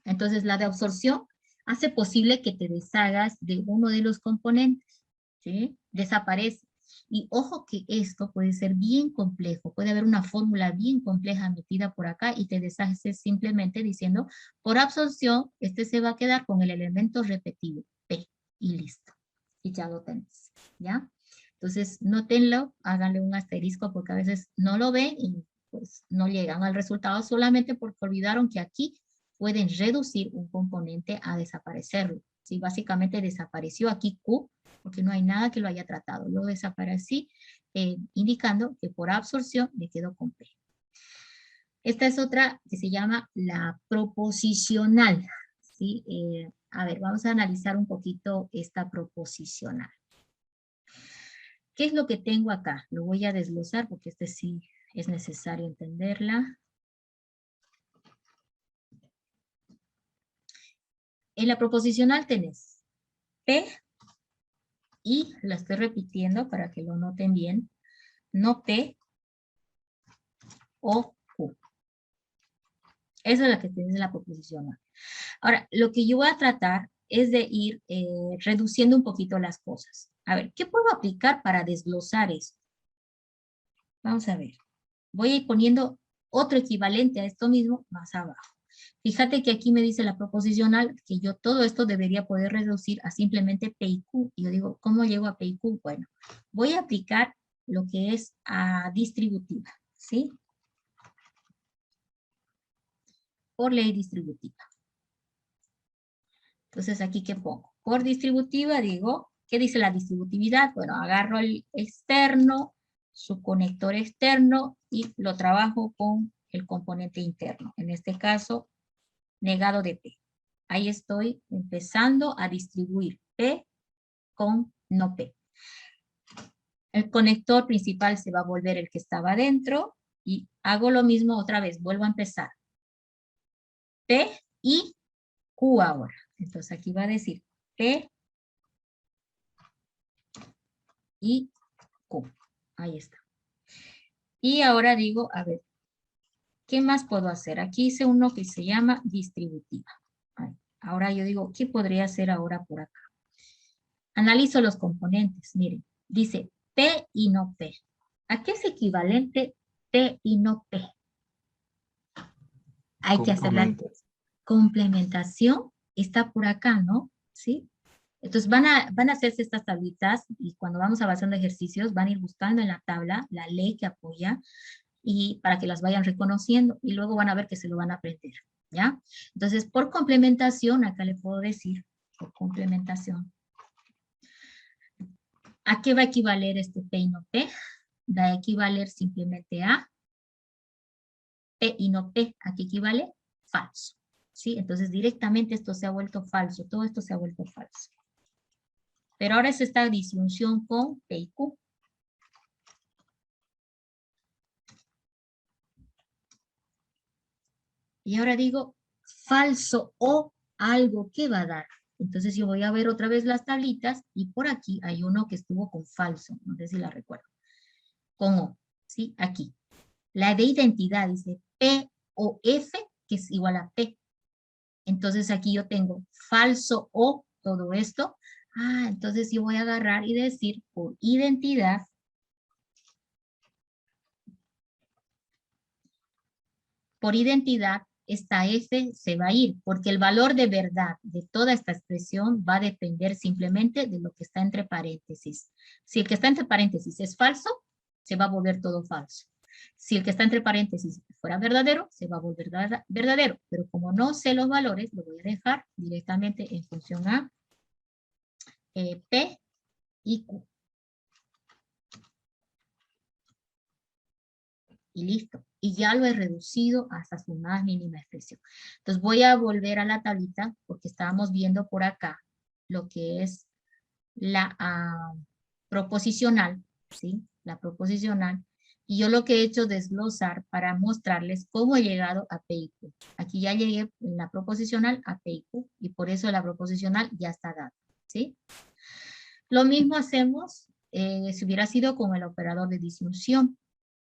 Entonces la de absorción hace posible que te deshagas de uno de los componentes, ¿sí? Desaparece. Y ojo que esto puede ser bien complejo, puede haber una fórmula bien compleja metida por acá y te deshaces simplemente diciendo, por absorción, este se va a quedar con el elemento repetido, P, y listo. Y ya lo tenés, ¿ya? Entonces, nótenlo, háganle un asterisco porque a veces no lo ven y pues no llegan al resultado solamente porque olvidaron que aquí pueden reducir un componente a desaparecerlo. ¿Sí? Básicamente desapareció aquí Q porque no hay nada que lo haya tratado. Lo desaparecí indicando que por absorción me quedo con P. Esta es otra que se llama la proposicional. ¿Sí? A ver, vamos a analizar un poquito esta proposicional. ¿Qué es lo que tengo acá? Lo voy a desglosar porque este sí es necesario entenderla. En la proposicional tenés P, y la estoy repitiendo para que lo noten bien, no P o Q. Esa es la que tienes en la proposicional. Ahora, lo que yo voy a tratar es de ir reduciendo un poquito las cosas. A ver, ¿qué puedo aplicar para desglosar esto? Vamos a ver. Voy a ir poniendo otro equivalente a esto mismo más abajo. Fíjate que aquí me dice la proposicional que yo todo esto debería poder reducir a simplemente P y Q. Y yo digo, ¿cómo llego a P y Q? Bueno, voy a aplicar lo que es a distributiva, ¿sí? Por ley distributiva. Entonces, ¿aquí qué pongo? Por distributiva digo, ¿qué dice la distributividad? Bueno, agarro el externo, su conector externo y lo trabajo con el componente interno. En este caso, negado de P. Ahí estoy empezando a distribuir P con no P. El conector principal se va a volver el que estaba adentro y hago lo mismo otra vez, vuelvo a empezar. P y Q ahora. Entonces aquí va a decir P y Q. Ahí está. Y ahora digo, a ver, ¿qué más puedo hacer? Aquí hice uno que se llama distributiva. Ahora yo digo, ¿qué podría hacer ahora por acá? Analizo los componentes. Miren, dice P y no P. ¿A qué es equivalente P y no P? Hay que hacer la complementación. Está por acá, ¿no? ¿Sí? Entonces van a hacerse estas tablitas y cuando vamos avanzando ejercicios van a ir buscando en la tabla la ley que apoya y para que las vayan reconociendo y luego van a ver que se lo van a aprender, ¿ya? Entonces, por complementación, acá le puedo decir, por complementación, ¿a qué va a equivaler este P y no P? Va a equivaler simplemente a P y no P. ¿A qué equivale? Falso, ¿sí? Entonces, directamente esto se ha vuelto falso, todo esto se ha vuelto falso. Pero ahora es esta disyunción con P y Q. Y ahora digo falso o algo que va a dar. Entonces yo voy a ver otra vez las tablitas y por aquí hay uno que estuvo con falso. No sé si la recuerdo. Con O, ¿sí? Aquí. La de identidad dice P o F, que es igual a P. Entonces aquí yo tengo falso o todo esto. Ah, entonces yo voy a agarrar y decir por identidad. Por identidad, esta F se va a ir, porque el valor de verdad de toda esta expresión va a depender simplemente de lo que está entre paréntesis. Si el que está entre paréntesis es falso, se va a volver todo falso. Si el que está entre paréntesis fuera verdadero, se va a volver verdadero. Pero como no sé los valores, lo voy a dejar directamente en función a P y Q. Y listo. Y ya lo he reducido hasta su más mínima expresión. Entonces voy a volver a la tablita porque estábamos viendo por acá lo que es la proposicional, ¿sí? La proposicional. Y yo lo que he hecho es desglosar para mostrarles cómo he llegado a P y Q. Aquí ya llegué en la proposicional a P y Q y por eso la proposicional ya está dada, ¿sí? Lo mismo hacemos si hubiera sido con el operador de disyunción.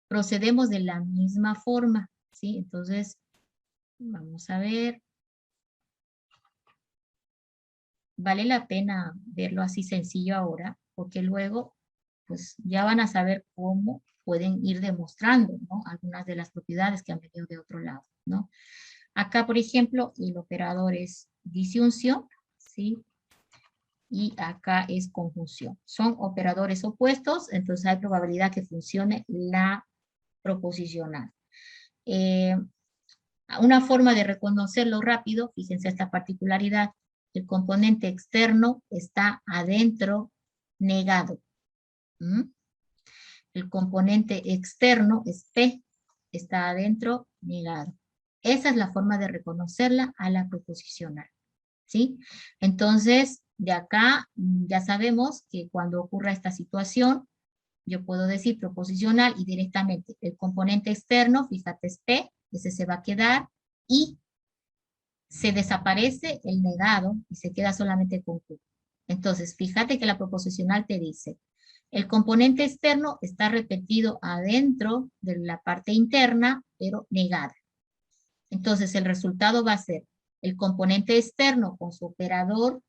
Procedemos de la misma forma, ¿sí? Entonces, vamos a ver. Vale la pena verlo así sencillo ahora, porque luego, pues, ya van a saber cómo pueden ir demostrando, ¿no? Algunas de las propiedades que han venido de otro lado, ¿no? Acá, por ejemplo, el operador es disyunción, ¿sí? Y acá es conjunción. Son operadores opuestos, entonces hay probabilidad que funcione la proposicional. Una forma de reconocerlo rápido, fíjense esta particularidad, el componente externo está adentro negado. El componente externo es P, está adentro negado. Esa es la forma de reconocerla a la proposicional, ¿sí? Entonces, de acá ya sabemos que cuando ocurra esta situación, yo puedo decir proposicional y directamente el componente externo, fíjate es P, ese se va a quedar y se desaparece el negado y se queda solamente con Q. Entonces, fíjate que la proposicional te dice, el componente externo está repetido adentro de la parte interna, pero negada. Entonces, el resultado va a ser el componente externo con su operador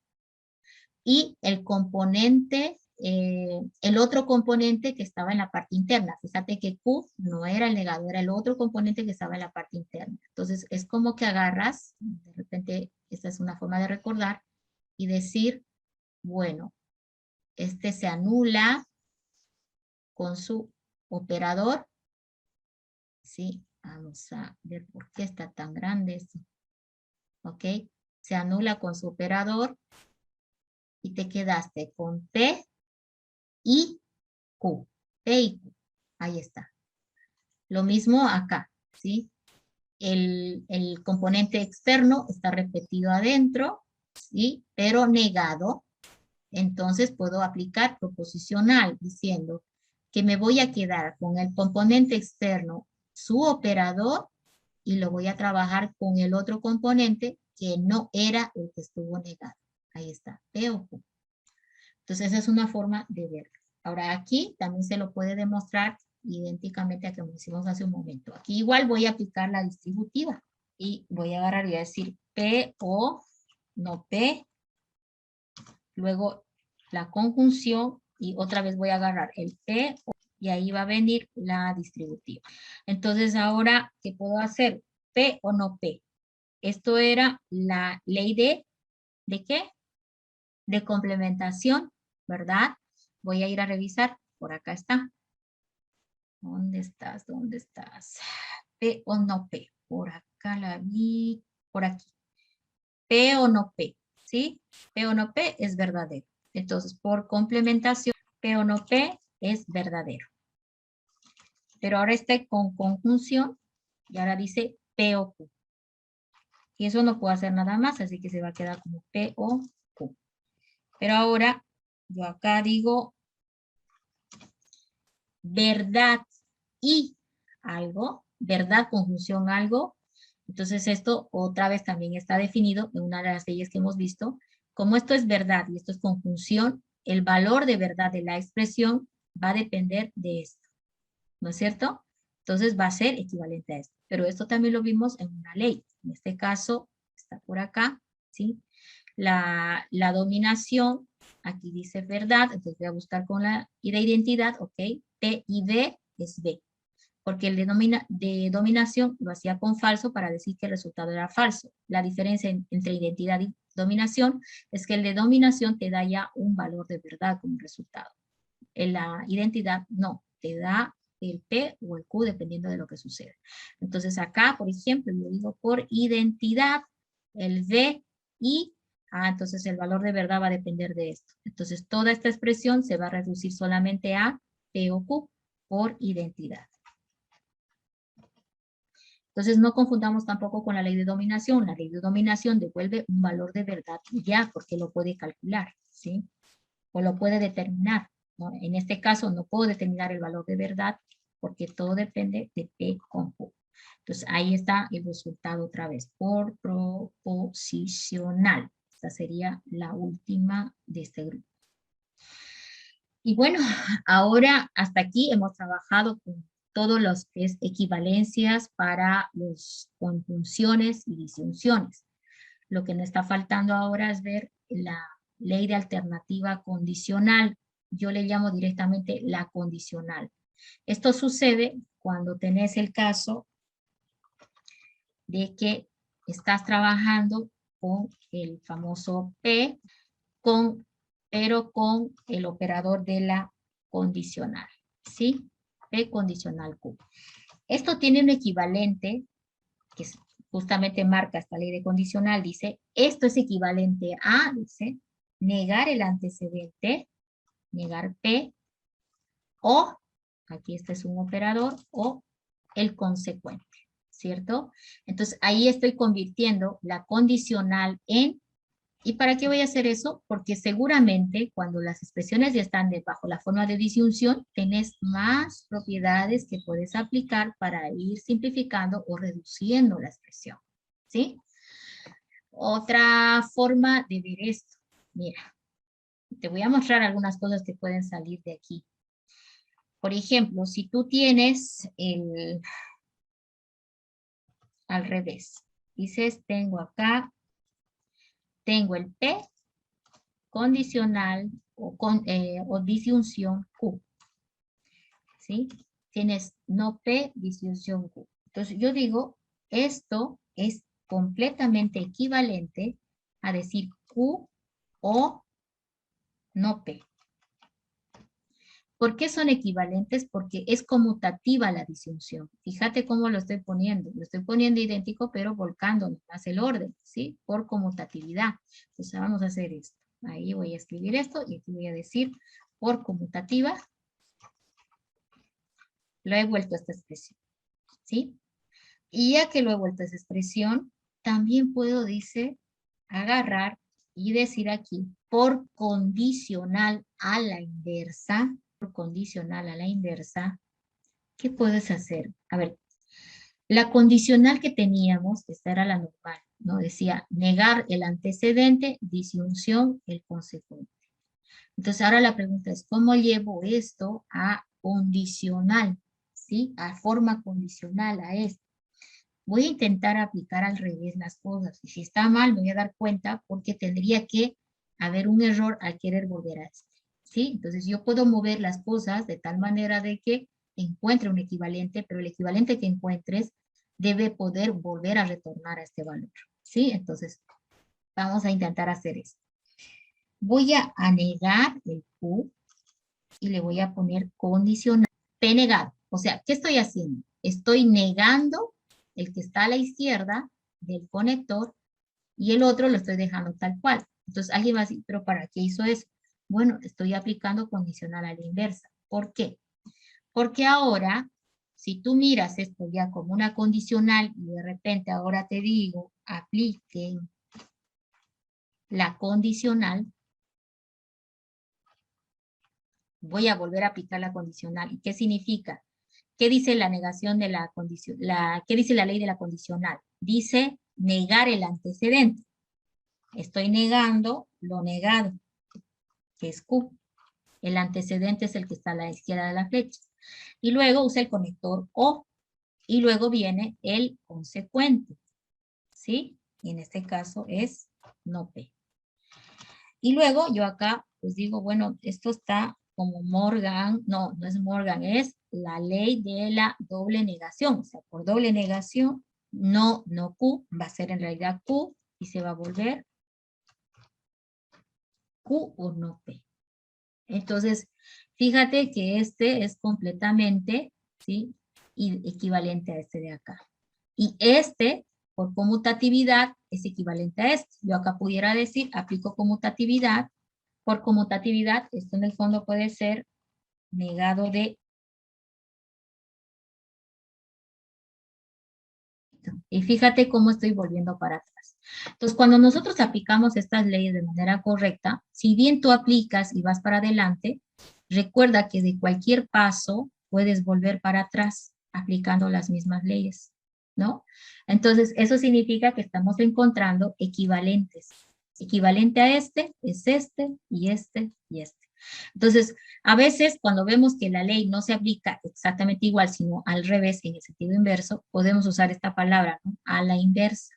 y el componente, el otro componente que estaba en la parte interna. Fíjate que Q no era el negado, era el otro componente que estaba en la parte interna. Entonces, es como que agarras, de repente, esta es una forma de recordar, y decir, bueno, este se anula con su operador, ¿sí? Vamos a ver por qué está tan grande esto. ¿Ok? Se anula con su operador y te quedaste con P y Q. P y Q. Ahí está. Lo mismo acá, ¿sí? El componente externo está repetido adentro, ¿sí? Pero negado. Entonces puedo aplicar proposicional diciendo que me voy a quedar con el componente externo, su operador, y lo voy a trabajar con el otro componente que no era el que estuvo negado. Ahí está, P o Q. Entonces esa es una forma de verlo. Ahora aquí también se lo puede demostrar idénticamente a como hicimos hace un momento. Aquí igual voy a aplicar la distributiva y voy a agarrar y a decir P o no P, luego la conjunción y otra vez voy a agarrar el P y ahí va a venir la distributiva. Entonces ahora, ¿qué puedo hacer? P o no P. Esto era la ley ¿de qué? De complementación, ¿verdad? Voy a ir a revisar. Por acá está. ¿Dónde estás? ¿Dónde estás? P o no P. Por acá la vi. Por aquí. P o no P. ¿Sí? P o no P es verdadero. Entonces, por complementación, P o no P es verdadero. Pero ahora está con conjunción y ahora dice P o Q. Y eso no puedo hacer nada más, así que se va a quedar como P o Q. Pero ahora yo acá digo verdad y algo, verdad, conjunción, algo. Entonces esto otra vez también está definido en una de las leyes que hemos visto. Como esto es verdad y esto es conjunción, el valor de verdad de la expresión va a depender de esto, ¿no es cierto? Entonces va a ser equivalente a esto. Pero esto también lo vimos en una ley. En este caso está por acá, ¿sí? La dominación, aquí dice verdad, entonces voy a buscar con la I de identidad, ok, T y B es B, porque el de dominación lo hacía con falso para decir que el resultado era falso. La diferencia entre identidad y dominación es que el de dominación te da ya un valor de verdad como resultado. En la identidad no, te da el P o el Q dependiendo de lo que suceda. Entonces acá, por ejemplo, yo digo por identidad, el V y entonces el valor de verdad va a depender de esto. Entonces toda esta expresión se va a reducir solamente a P o Q por identidad. Entonces no confundamos tampoco con la ley de dominación. La ley de dominación devuelve un valor de verdad ya porque lo puede calcular, ¿sí? O lo puede determinar, ¿no? En este caso no puedo determinar el valor de verdad porque todo depende de P con Q. Entonces ahí está el resultado otra vez por proposicional. Esta sería la última de este grupo. Y bueno, ahora hasta aquí hemos trabajado con todos los que es equivalencias para las conjunciones y disyunciones. Lo que nos está faltando ahora es ver la ley de alternativa condicional. Yo le llamo directamente la condicional. Esto sucede cuando tenés el caso de que estás trabajando con el famoso P, pero con el operador de la condicional, ¿sí? P condicional Q. Esto tiene un equivalente que justamente marca esta ley de condicional, dice, esto es equivalente a, dice, negar el antecedente, negar P, o, aquí este es un operador, o el consecuente, ¿cierto? Entonces ahí estoy convirtiendo la condicional en. ¿Y para qué voy a hacer eso? Porque seguramente cuando las expresiones ya están bajo la forma de disyunción, tenés más propiedades que puedes aplicar para ir simplificando o reduciendo la expresión, ¿sí? Otra forma de ver esto, mira, te voy a mostrar algunas cosas que pueden salir de aquí. Por ejemplo, si tú tienes al revés, dices, tengo acá, tengo el P condicional o disyunción Q, ¿sí? Tienes no P, disyunción Q. Entonces yo digo, esto es completamente equivalente a decir Q o no P. ¿Por qué son equivalentes? Porque es conmutativa la disyunción. Fíjate cómo lo estoy poniendo. Lo estoy poniendo idéntico, pero volcando más el orden, ¿sí? Por conmutatividad. Entonces vamos a hacer esto. Ahí voy a escribir esto y aquí voy a decir por conmutativa. Lo he vuelto a esta expresión, ¿sí? Y ya que lo he vuelto a esa expresión, también puedo, dice, agarrar y decir aquí, por condicional a la inversa, por condicional a la inversa, ¿qué puedes hacer? A ver, la condicional que teníamos, esta era la normal, ¿no? Decía negar el antecedente, disyunción el consecuente. Entonces ahora la pregunta es, ¿cómo llevo esto a condicional? ¿Sí? A forma condicional, a esto. Voy a intentar aplicar al revés las cosas. Y si está mal, me voy a dar cuenta porque tendría que haber un error al querer volver a este. ¿Sí? Entonces yo puedo mover las cosas de tal manera de que encuentre un equivalente, pero el equivalente que encuentres debe poder volver a retornar a este valor. ¿Sí? Entonces vamos a intentar hacer esto. Voy a negar el Q y le voy a poner condicional. P negado. O sea, ¿qué estoy haciendo? Estoy negando el que está a la izquierda del conector y el otro lo estoy dejando tal cual. Entonces alguien va a decir, ¿pero para qué hizo eso? Bueno, estoy aplicando condicional a la inversa. ¿Por qué? Porque ahora, si tú miras esto ya como una condicional y de repente ahora te digo, apliquen la condicional, voy a volver a aplicar la condicional. ¿Y qué significa? ¿Qué dice la negación de la condición? ¿Qué dice la ley de la condicional? Dice negar el antecedente. Estoy negando lo negado, que es Q. El antecedente es el que está a la izquierda de la flecha. Y luego usa el conector O. Y luego viene el consecuente. ¿Sí? Y en este caso es no P. Y luego yo acá pues digo, bueno, esto está como Morgan, no es Morgan, es la ley de la doble negación. O sea, por doble negación, no Q, va a ser en realidad Q y se va a volver Q o no P. Entonces, fíjate que este es completamente, ¿sí? Equivalente a este de acá. Y este, por conmutatividad, es equivalente a este. Yo acá pudiera decir, aplico conmutatividad. Por conmutatividad, esto en el fondo puede ser negado de. Y fíjate cómo estoy volviendo para atrás. Entonces, cuando nosotros aplicamos estas leyes de manera correcta, si bien tú aplicas y vas para adelante, recuerda que de cualquier paso puedes volver para atrás aplicando las mismas leyes, ¿no? Entonces, eso significa que estamos encontrando equivalentes. Equivalente a este es este y este y este. Entonces, a veces cuando vemos que la ley no se aplica exactamente igual, sino al revés, en el sentido inverso, podemos usar esta palabra, ¿no? A la inversa,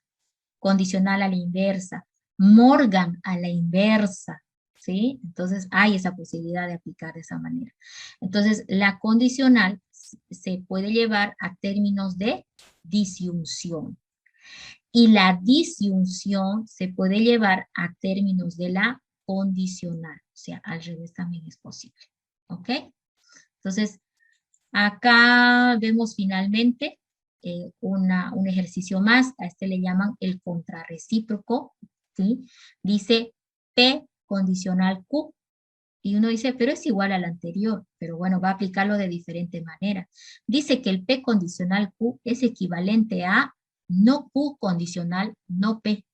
condicional a la inversa, Morgan a la inversa, ¿sí? Entonces hay esa posibilidad de aplicar de esa manera. Entonces, la condicional se puede llevar a términos de disyunción. Y la disyunción se puede llevar a términos de la condicional, o sea, al revés también es posible, ¿ok? Entonces, acá vemos finalmente un ejercicio más, a este le llaman el contrarrecíproco, ¿sí? Dice P condicional Q, y uno dice, pero es igual al anterior, pero bueno, va a aplicarlo de diferente manera. Dice que el P condicional Q es equivalente a no Q condicional no P.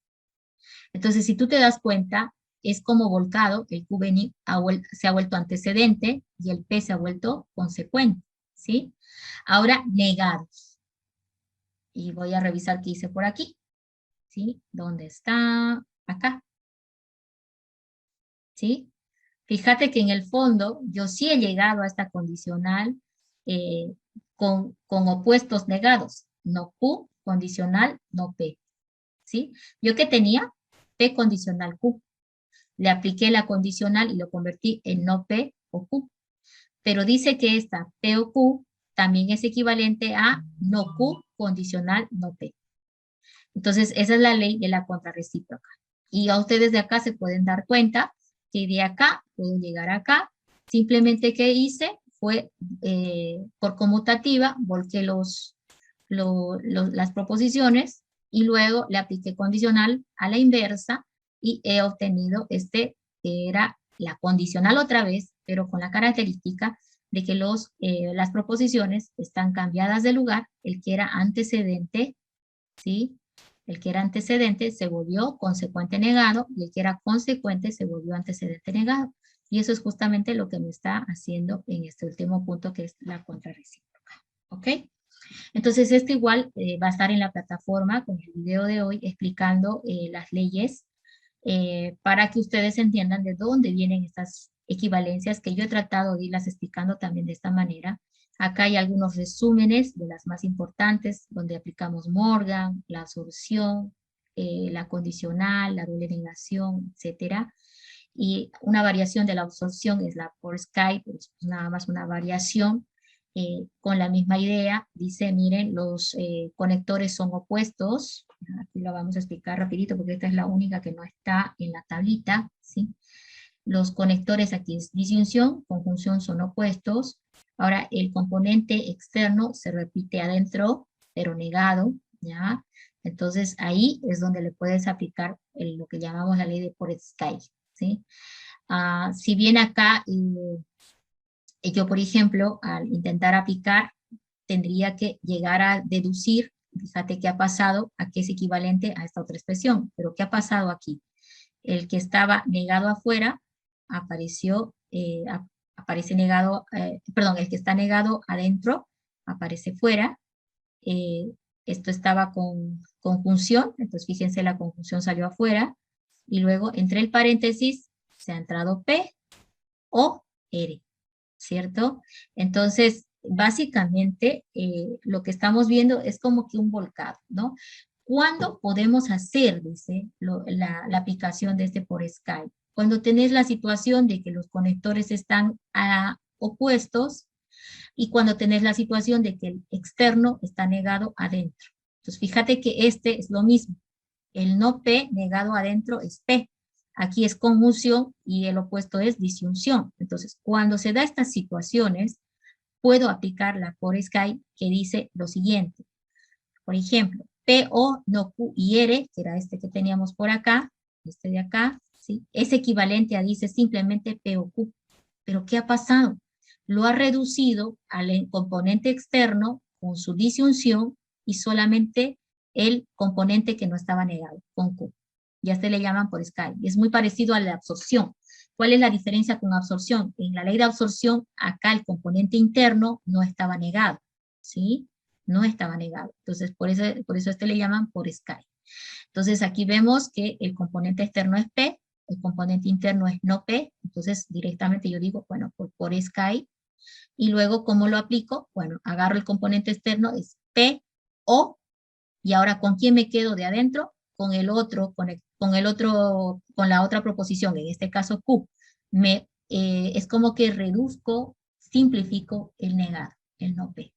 Entonces, si tú te das cuenta, es como volcado, el Q se ha vuelto antecedente y el P se ha vuelto consecuente, ¿sí? Ahora, negados. Y voy a revisar qué hice por aquí, ¿sí? ¿Dónde está? Acá, ¿sí? Fíjate que en el fondo yo sí he llegado a esta condicional con opuestos negados, no Q condicional, no P, ¿sí? Yo que tenía P condicional Q. Le apliqué la condicional y lo convertí en no P o Q. Pero dice que esta P o Q también es equivalente a no Q condicional no P. Entonces, esa es la ley de la contrarrecíproca. Y a ustedes de acá se pueden dar cuenta que de acá puedo llegar acá. Simplemente que hice fue por conmutativa, volqué las proposiciones y luego le apliqué condicional a la inversa y he obtenido este que era la condicional otra vez, pero con la característica de que las proposiciones están cambiadas de lugar, el que era antecedente, ¿sí? El que era antecedente se volvió consecuente negado y el que era consecuente se volvió antecedente negado. Y eso es justamente lo que me está haciendo en este último punto, que es la contrarrecíproca. ¿Ok? Entonces, esto igual va a estar en la plataforma con el video de hoy explicando las leyes para que ustedes entiendan de dónde vienen estas equivalencias que yo he tratado de irlas explicando también de esta manera. Acá hay algunos resúmenes de las más importantes, donde aplicamos Morgan, la absorción, la condicional, la doble negación, etcétera. Y una variación de la absorción es la por Skype, es nada más una variación con la misma idea. Dice, miren, los conectores son opuestos. Aquí lo vamos a explicar rapidito porque esta es la única que no está en la tablita, ¿sí? Los conectores aquí es disyunción, conjunción son opuestos. Ahora el componente externo se repite adentro, pero negado, ¿ya? Entonces ahí es donde le puedes aplicar lo que llamamos la ley de Port-Sky, ¿sí? Si bien acá yo, por ejemplo, al intentar aplicar, tendría que llegar a deducir, fíjate qué ha pasado, a qué es equivalente a esta otra expresión, pero ¿qué ha pasado aquí? El que estaba negado afuera apareció, aparece negado, perdón, el que está negado adentro aparece fuera. Esto estaba con conjunción, entonces fíjense, la conjunción salió afuera, y luego entre el paréntesis se ha entrado P o R, ¿cierto? Entonces, básicamente, lo que estamos viendo es como que un volcado, ¿no? ¿Cuándo podemos hacer, dice, la aplicación de este por Skype? Cuando tenés la situación de que los conectores están opuestos y cuando tenés la situación de que el externo está negado adentro. Entonces, fíjate que este es lo mismo. El no P negado adentro es P. Aquí es conjunción y el opuesto es disyunción. Entonces, cuando se da estas situaciones, puedo aplicar la por Skype que dice lo siguiente. Por ejemplo, P, O, no Q y R, que era este que teníamos por acá, este de acá, ¿sí? Es equivalente a, dice simplemente P o Q. Pero ¿qué ha pasado? Lo ha reducido al componente externo con su disyunción y solamente el componente que no estaba negado, con Q. Ya se le llaman por Skype. Es muy parecido a la absorción. ¿Cuál es la diferencia con absorción? En la ley de absorción, acá el componente interno no estaba negado, ¿sí? No estaba negado. Entonces, por eso este le llaman por Skype. Entonces, aquí vemos que el componente externo es P, el componente interno es no P, entonces directamente yo digo, bueno, por Skype, y luego, ¿cómo lo aplico? Bueno, agarro el componente externo, es P, O, y ahora, ¿con quién me quedo de adentro? Con el otro, con la otra proposición, en este caso Q. Es como que reduzco, simplifico el negado, el no P.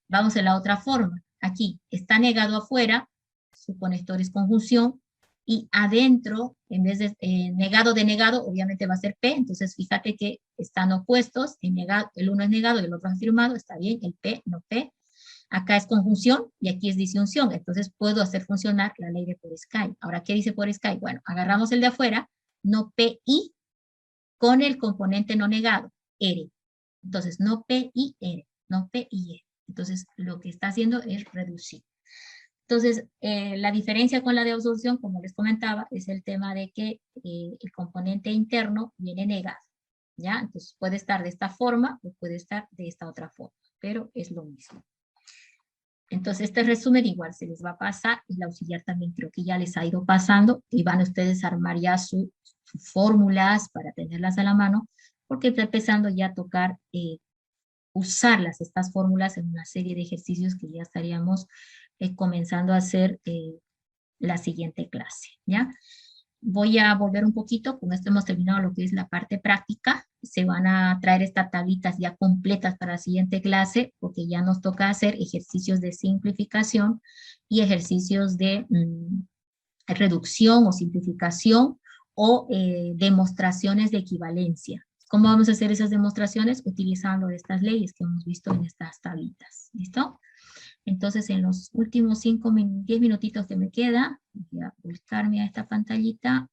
Vamos a la otra forma. Aquí está negado afuera, su conector es conjunción, y adentro, en vez de negado de negado, obviamente va a ser P, entonces fíjate que están opuestos, el uno es negado y el otro es afirmado, está bien, el P, no P. Acá es conjunción y aquí es disyunción, entonces puedo hacer funcionar la ley de por Skype. Ahora, ¿qué dice por Skype? Bueno, agarramos el de afuera, no P, I, con el componente no negado, R. Entonces, no P, I, R, no P, I, R. Entonces, lo que está haciendo es reducir. Entonces, la diferencia con la de absorción, como les comentaba, es el tema de que el componente interno viene negado, ¿ya? Entonces, puede estar de esta forma o puede estar de esta otra forma, pero es lo mismo. Entonces, este resumen igual se les va a pasar, y la auxiliar también creo que ya les ha ido pasando, y van ustedes a armar ya sus fórmulas para tenerlas a la mano, porque está empezando ya a tocar usarlas, estas fórmulas, en una serie de ejercicios que ya estaríamos comenzando a hacer la siguiente clase, ¿ya? Voy a volver un poquito, con esto hemos terminado lo que es la parte práctica. Se van a traer estas tablitas ya completas para la siguiente clase, porque ya nos toca hacer ejercicios de simplificación y ejercicios de reducción o simplificación o demostraciones de equivalencia. ¿Cómo vamos a hacer esas demostraciones? Utilizando estas leyes que hemos visto en estas tablitas. ¿Listo? Entonces, en los últimos 10 minutitos que me queda, voy a volcarme a esta pantallita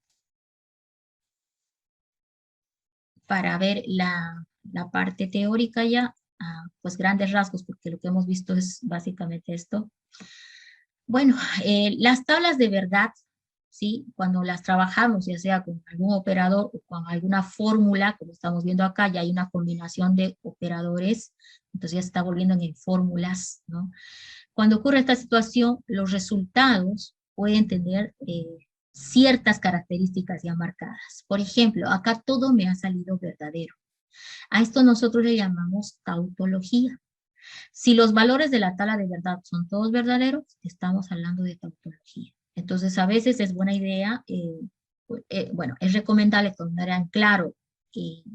para ver la parte teórica ya, pues grandes rasgos, porque lo que hemos visto es básicamente esto. Bueno, las tablas de verdad, ¿sí? Cuando las trabajamos, ya sea con algún operador o con alguna fórmula, como estamos viendo acá, ya hay una combinación de operadores, entonces ya se está volviendo en fórmulas, ¿no? Cuando ocurre esta situación, los resultados pueden tener ciertas características ya marcadas. Por ejemplo, acá todo me ha salido verdadero. A esto nosotros le llamamos tautología. Si los valores de la tabla de verdad son todos verdaderos, estamos hablando de tautología. Entonces, a veces es buena idea, bueno, es recomendable tener en claro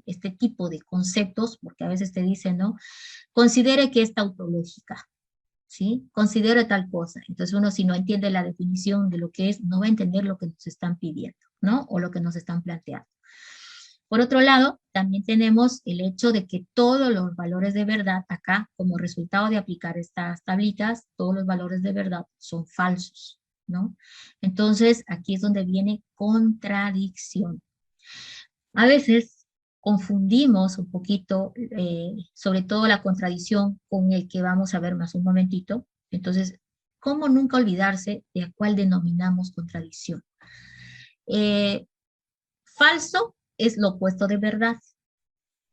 este tipo de conceptos, porque a veces te dicen, ¿no? Considere que es tautológica, ¿sí? Considere tal cosa. Entonces, uno si no entiende la definición de lo que es, no va a entender lo que nos están pidiendo, ¿no? O lo que nos están planteando. Por otro lado, también tenemos el hecho de que todos los valores de verdad acá, como resultado de aplicar estas tablitas, todos los valores de verdad son falsos, ¿no? Entonces, aquí es donde viene contradicción. A veces confundimos un poquito, sobre todo la contradicción con el que vamos a ver más un momentito. Entonces, ¿cómo nunca olvidarse de a cuál denominamos contradicción? Falso es lo opuesto de verdad,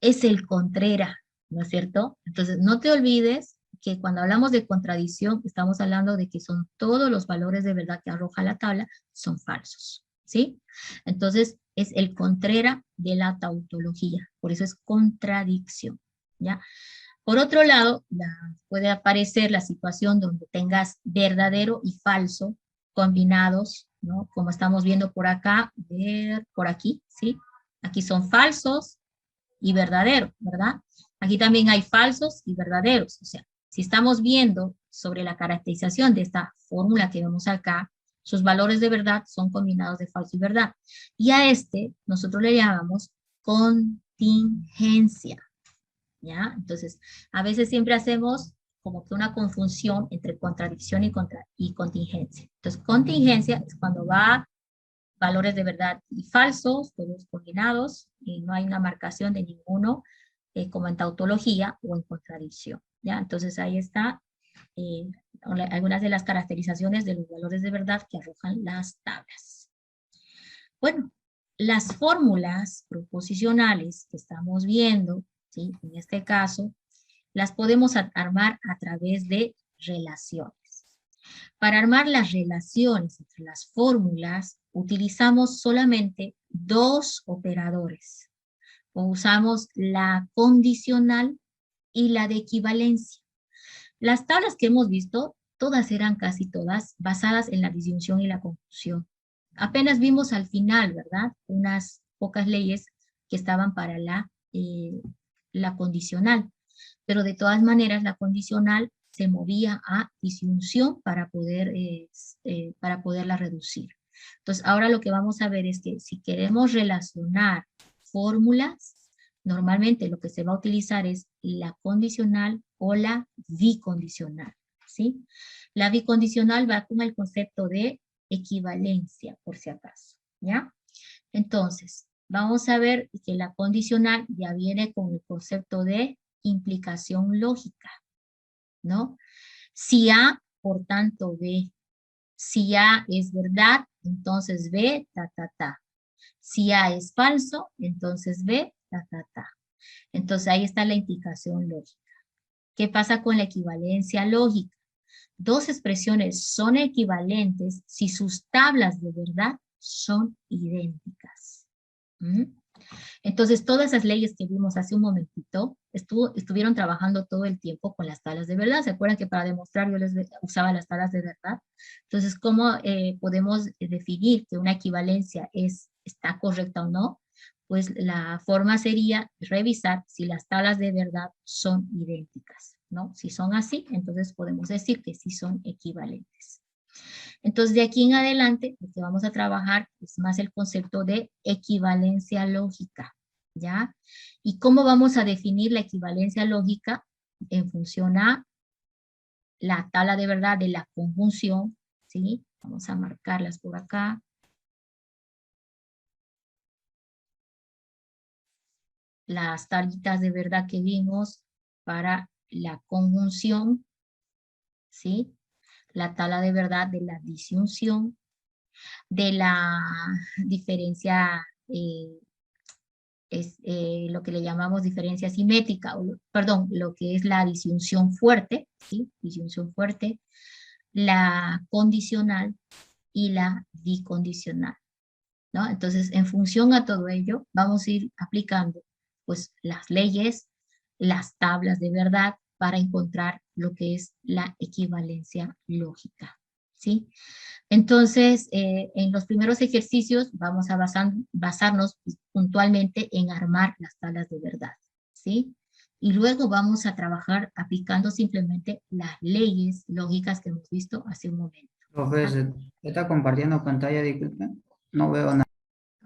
es el contrera, ¿no es cierto? Entonces, no te olvides que cuando hablamos de contradicción, estamos hablando de que son todos los valores de verdad que arroja la tabla, son falsos, ¿sí? Entonces, es el contrera de la tautología, por eso es contradicción, ¿ya? Por otro lado, puede aparecer la situación donde tengas verdadero y falso combinados, ¿no? Como estamos viendo por acá, por aquí, ¿sí? Aquí son falsos y verdaderos, ¿verdad? Aquí también hay falsos y verdaderos. O sea, si estamos viendo sobre la caracterización de esta fórmula que vemos acá, sus valores de verdad son combinados de falso y verdad. Y a este nosotros le llamamos contingencia, ¿ya? Entonces, a veces siempre hacemos como que una confusión entre contradicción y contingencia. Entonces, contingencia es cuando va valores de verdad y falsos, todos combinados, y no hay una marcación de ninguno, como en tautología o en contradicción, ¿ya? Entonces, ahí está eh, algunas de las caracterizaciones de los valores de verdad que arrojan las tablas. Bueno, las fórmulas proposicionales que estamos viendo, ¿sí? En este caso, las podemos armar a través de relaciones. Para armar las relaciones entre las fórmulas, utilizamos solamente dos operadores. O usamos la condicional y la de equivalencia. Las tablas que hemos visto, todas eran casi todas basadas en la disyunción y la conjunción. Apenas vimos al final, ¿verdad? Unas pocas leyes que estaban para la condicional. Pero de todas maneras la condicional se movía a disyunción para poderla reducir. Entonces, ahora lo que vamos a ver es que si queremos relacionar fórmulas, normalmente lo que se va a utilizar es la condicional o la bicondicional, ¿sí? La bicondicional va con el concepto de equivalencia, por si acaso, ¿ya? Entonces, vamos a ver que la condicional ya viene con el concepto de implicación lógica, ¿no? Si A, por tanto B. Si A es verdad, entonces B, ta, ta, ta. Si A es falso, entonces B, ta, ta, ta. Entonces ahí está la implicación lógica. ¿Qué pasa con la equivalencia lógica? Dos expresiones son equivalentes si sus tablas de verdad son idénticas. ¿Mm? Entonces, todas esas leyes que vimos hace un momentito, estuvieron trabajando todo el tiempo con las tablas de verdad. ¿Se acuerdan que para demostrar yo les usaba las tablas de verdad? Entonces, ¿cómo podemos definir que una equivalencia está correcta o no? Pues la forma sería revisar si las tablas de verdad son idénticas, ¿no? Si son así, entonces podemos decir que sí son equivalentes. Entonces, de aquí en adelante, lo que vamos a trabajar es más el concepto de equivalencia lógica, ¿ya? ¿Y cómo vamos a definir la equivalencia lógica? En función a la tabla de verdad de la conjunción, ¿sí? Vamos a marcarlas por acá. Las tablitas de verdad que vimos para la conjunción, ¿sí? la tabla de verdad de la disyunción, de la diferencia, lo que le llamamos diferencia simétrica, perdón, lo que es la disyunción fuerte, ¿sí? Disyunción fuerte, la condicional y la bicondicional, ¿no? Entonces, en función a todo ello, vamos a ir aplicando pues las leyes, las tablas de verdad para encontrar lo que es la equivalencia lógica, ¿sí? Entonces, en los primeros ejercicios vamos a basarnos puntualmente en armar las tablas de verdad, ¿sí? Y luego vamos a trabajar aplicando simplemente las leyes lógicas que hemos visto hace un momento. Profe, se está compartiendo pantalla, disculpe. No veo nada.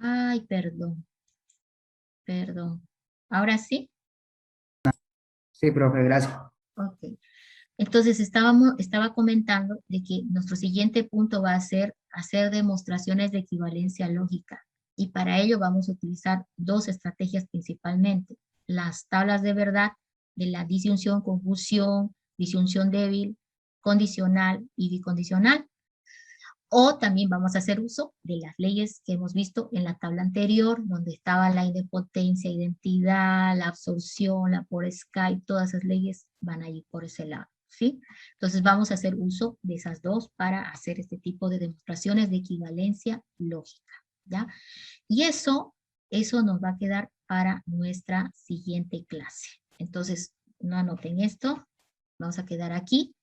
Ay, perdón. Perdón. ¿Ahora sí? Sí, profe, gracias. Ok. Entonces estaba comentando de que nuestro siguiente punto va a ser hacer demostraciones de equivalencia lógica. Y para ello vamos a utilizar dos estrategias principalmente. Las tablas de verdad de la disyunción, conjunción, disyunción débil, condicional y bicondicional. O también vamos a hacer uso de las leyes que hemos visto en la tabla anterior, donde estaba la idempotencia, identidad, la absorción, la por Skype, todas esas leyes van a ir por ese lado, ¿sí? Entonces vamos a hacer uso de esas dos para hacer este tipo de demostraciones de equivalencia lógica, ¿ya? Y eso nos va a quedar para nuestra siguiente clase. Entonces, no anoten esto, vamos a quedar aquí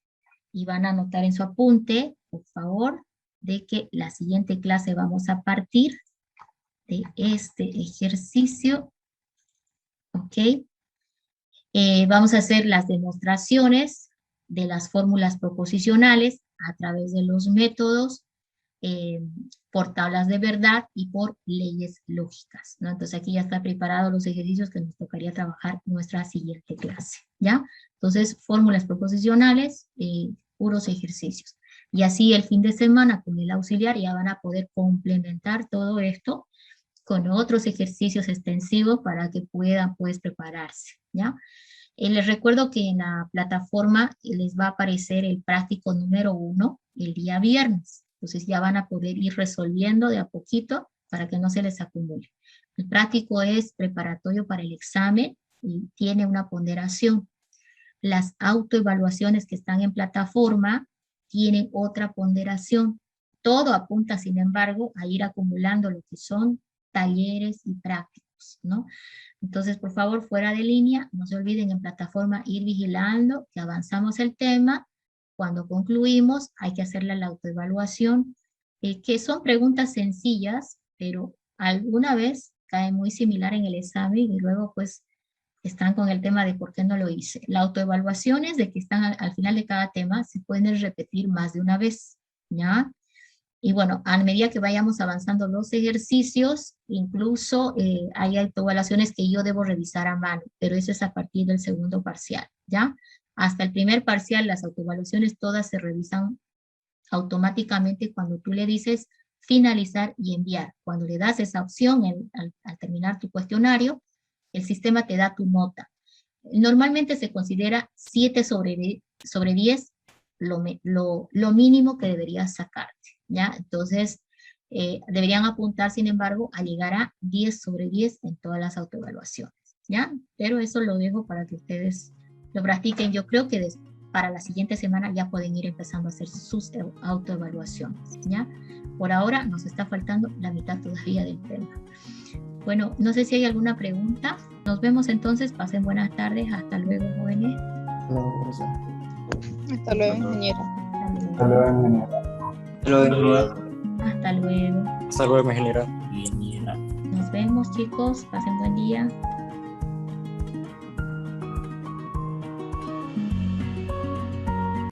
y van a anotar en su apunte, por favor, de que la siguiente clase vamos a partir de este ejercicio, ¿ok? Vamos a hacer las demostraciones de las fórmulas proposicionales a través de los métodos, por tablas de verdad y por leyes lógicas, ¿no? Entonces aquí ya están preparados los ejercicios que nos tocaría trabajar en nuestra siguiente clase, ¿ya? Entonces, fórmulas proposicionales, puros ejercicios. Y así el fin de semana con el auxiliar ya van a poder complementar todo esto con otros ejercicios extensivos para que puedan pues prepararse, ¿ya? Les recuerdo que en la plataforma les va a aparecer el práctico número 1 el día viernes. Entonces ya van a poder ir resolviendo de a poquito para que no se les acumule. El práctico es preparatorio para el examen y tiene una ponderación. Las autoevaluaciones que están en plataforma tienen otra ponderación. Todo apunta, sin embargo, a ir acumulando lo que son talleres y prácticos, ¿no? Entonces, por favor, fuera de línea, no se olviden en plataforma ir vigilando que avanzamos el tema. Cuando concluimos, hay que hacerle la autoevaluación, que son preguntas sencillas, pero alguna vez cae muy similar en el examen y luego pues están con el tema de por qué no lo hice. La autoevaluación es de que están al final de cada tema, se pueden repetir más de una vez, ¿ya? Y bueno, a medida que vayamos avanzando los ejercicios, incluso hay autoevaluaciones que yo debo revisar a mano, pero eso es a partir del segundo parcial, ¿ya? Hasta el primer parcial, las autoevaluaciones todas se revisan automáticamente cuando tú le dices finalizar y enviar. Cuando le das esa opción al terminar tu cuestionario, el sistema te da tu nota. Normalmente se considera 7 sobre 10 lo mínimo que deberías sacarte, ¿ya? Entonces, deberían apuntar, sin embargo, a llegar a 10 sobre 10 en todas las autoevaluaciones, ¿ya? Pero eso lo dejo para que ustedes lo practiquen. Yo creo que para la siguiente semana ya pueden ir empezando a hacer sus autoevaluaciones, ¿ya? Por ahora nos está faltando la mitad todavía del tema. Bueno, no sé si hay alguna pregunta. Nos vemos entonces, pasen buenas tardes. Hasta luego, jóvenes. Hasta luego, ingeniera. Hasta luego, ingeniera. Hasta luego. Hasta luego, ingeniera. Nos vemos, chicos. Pasen buen día.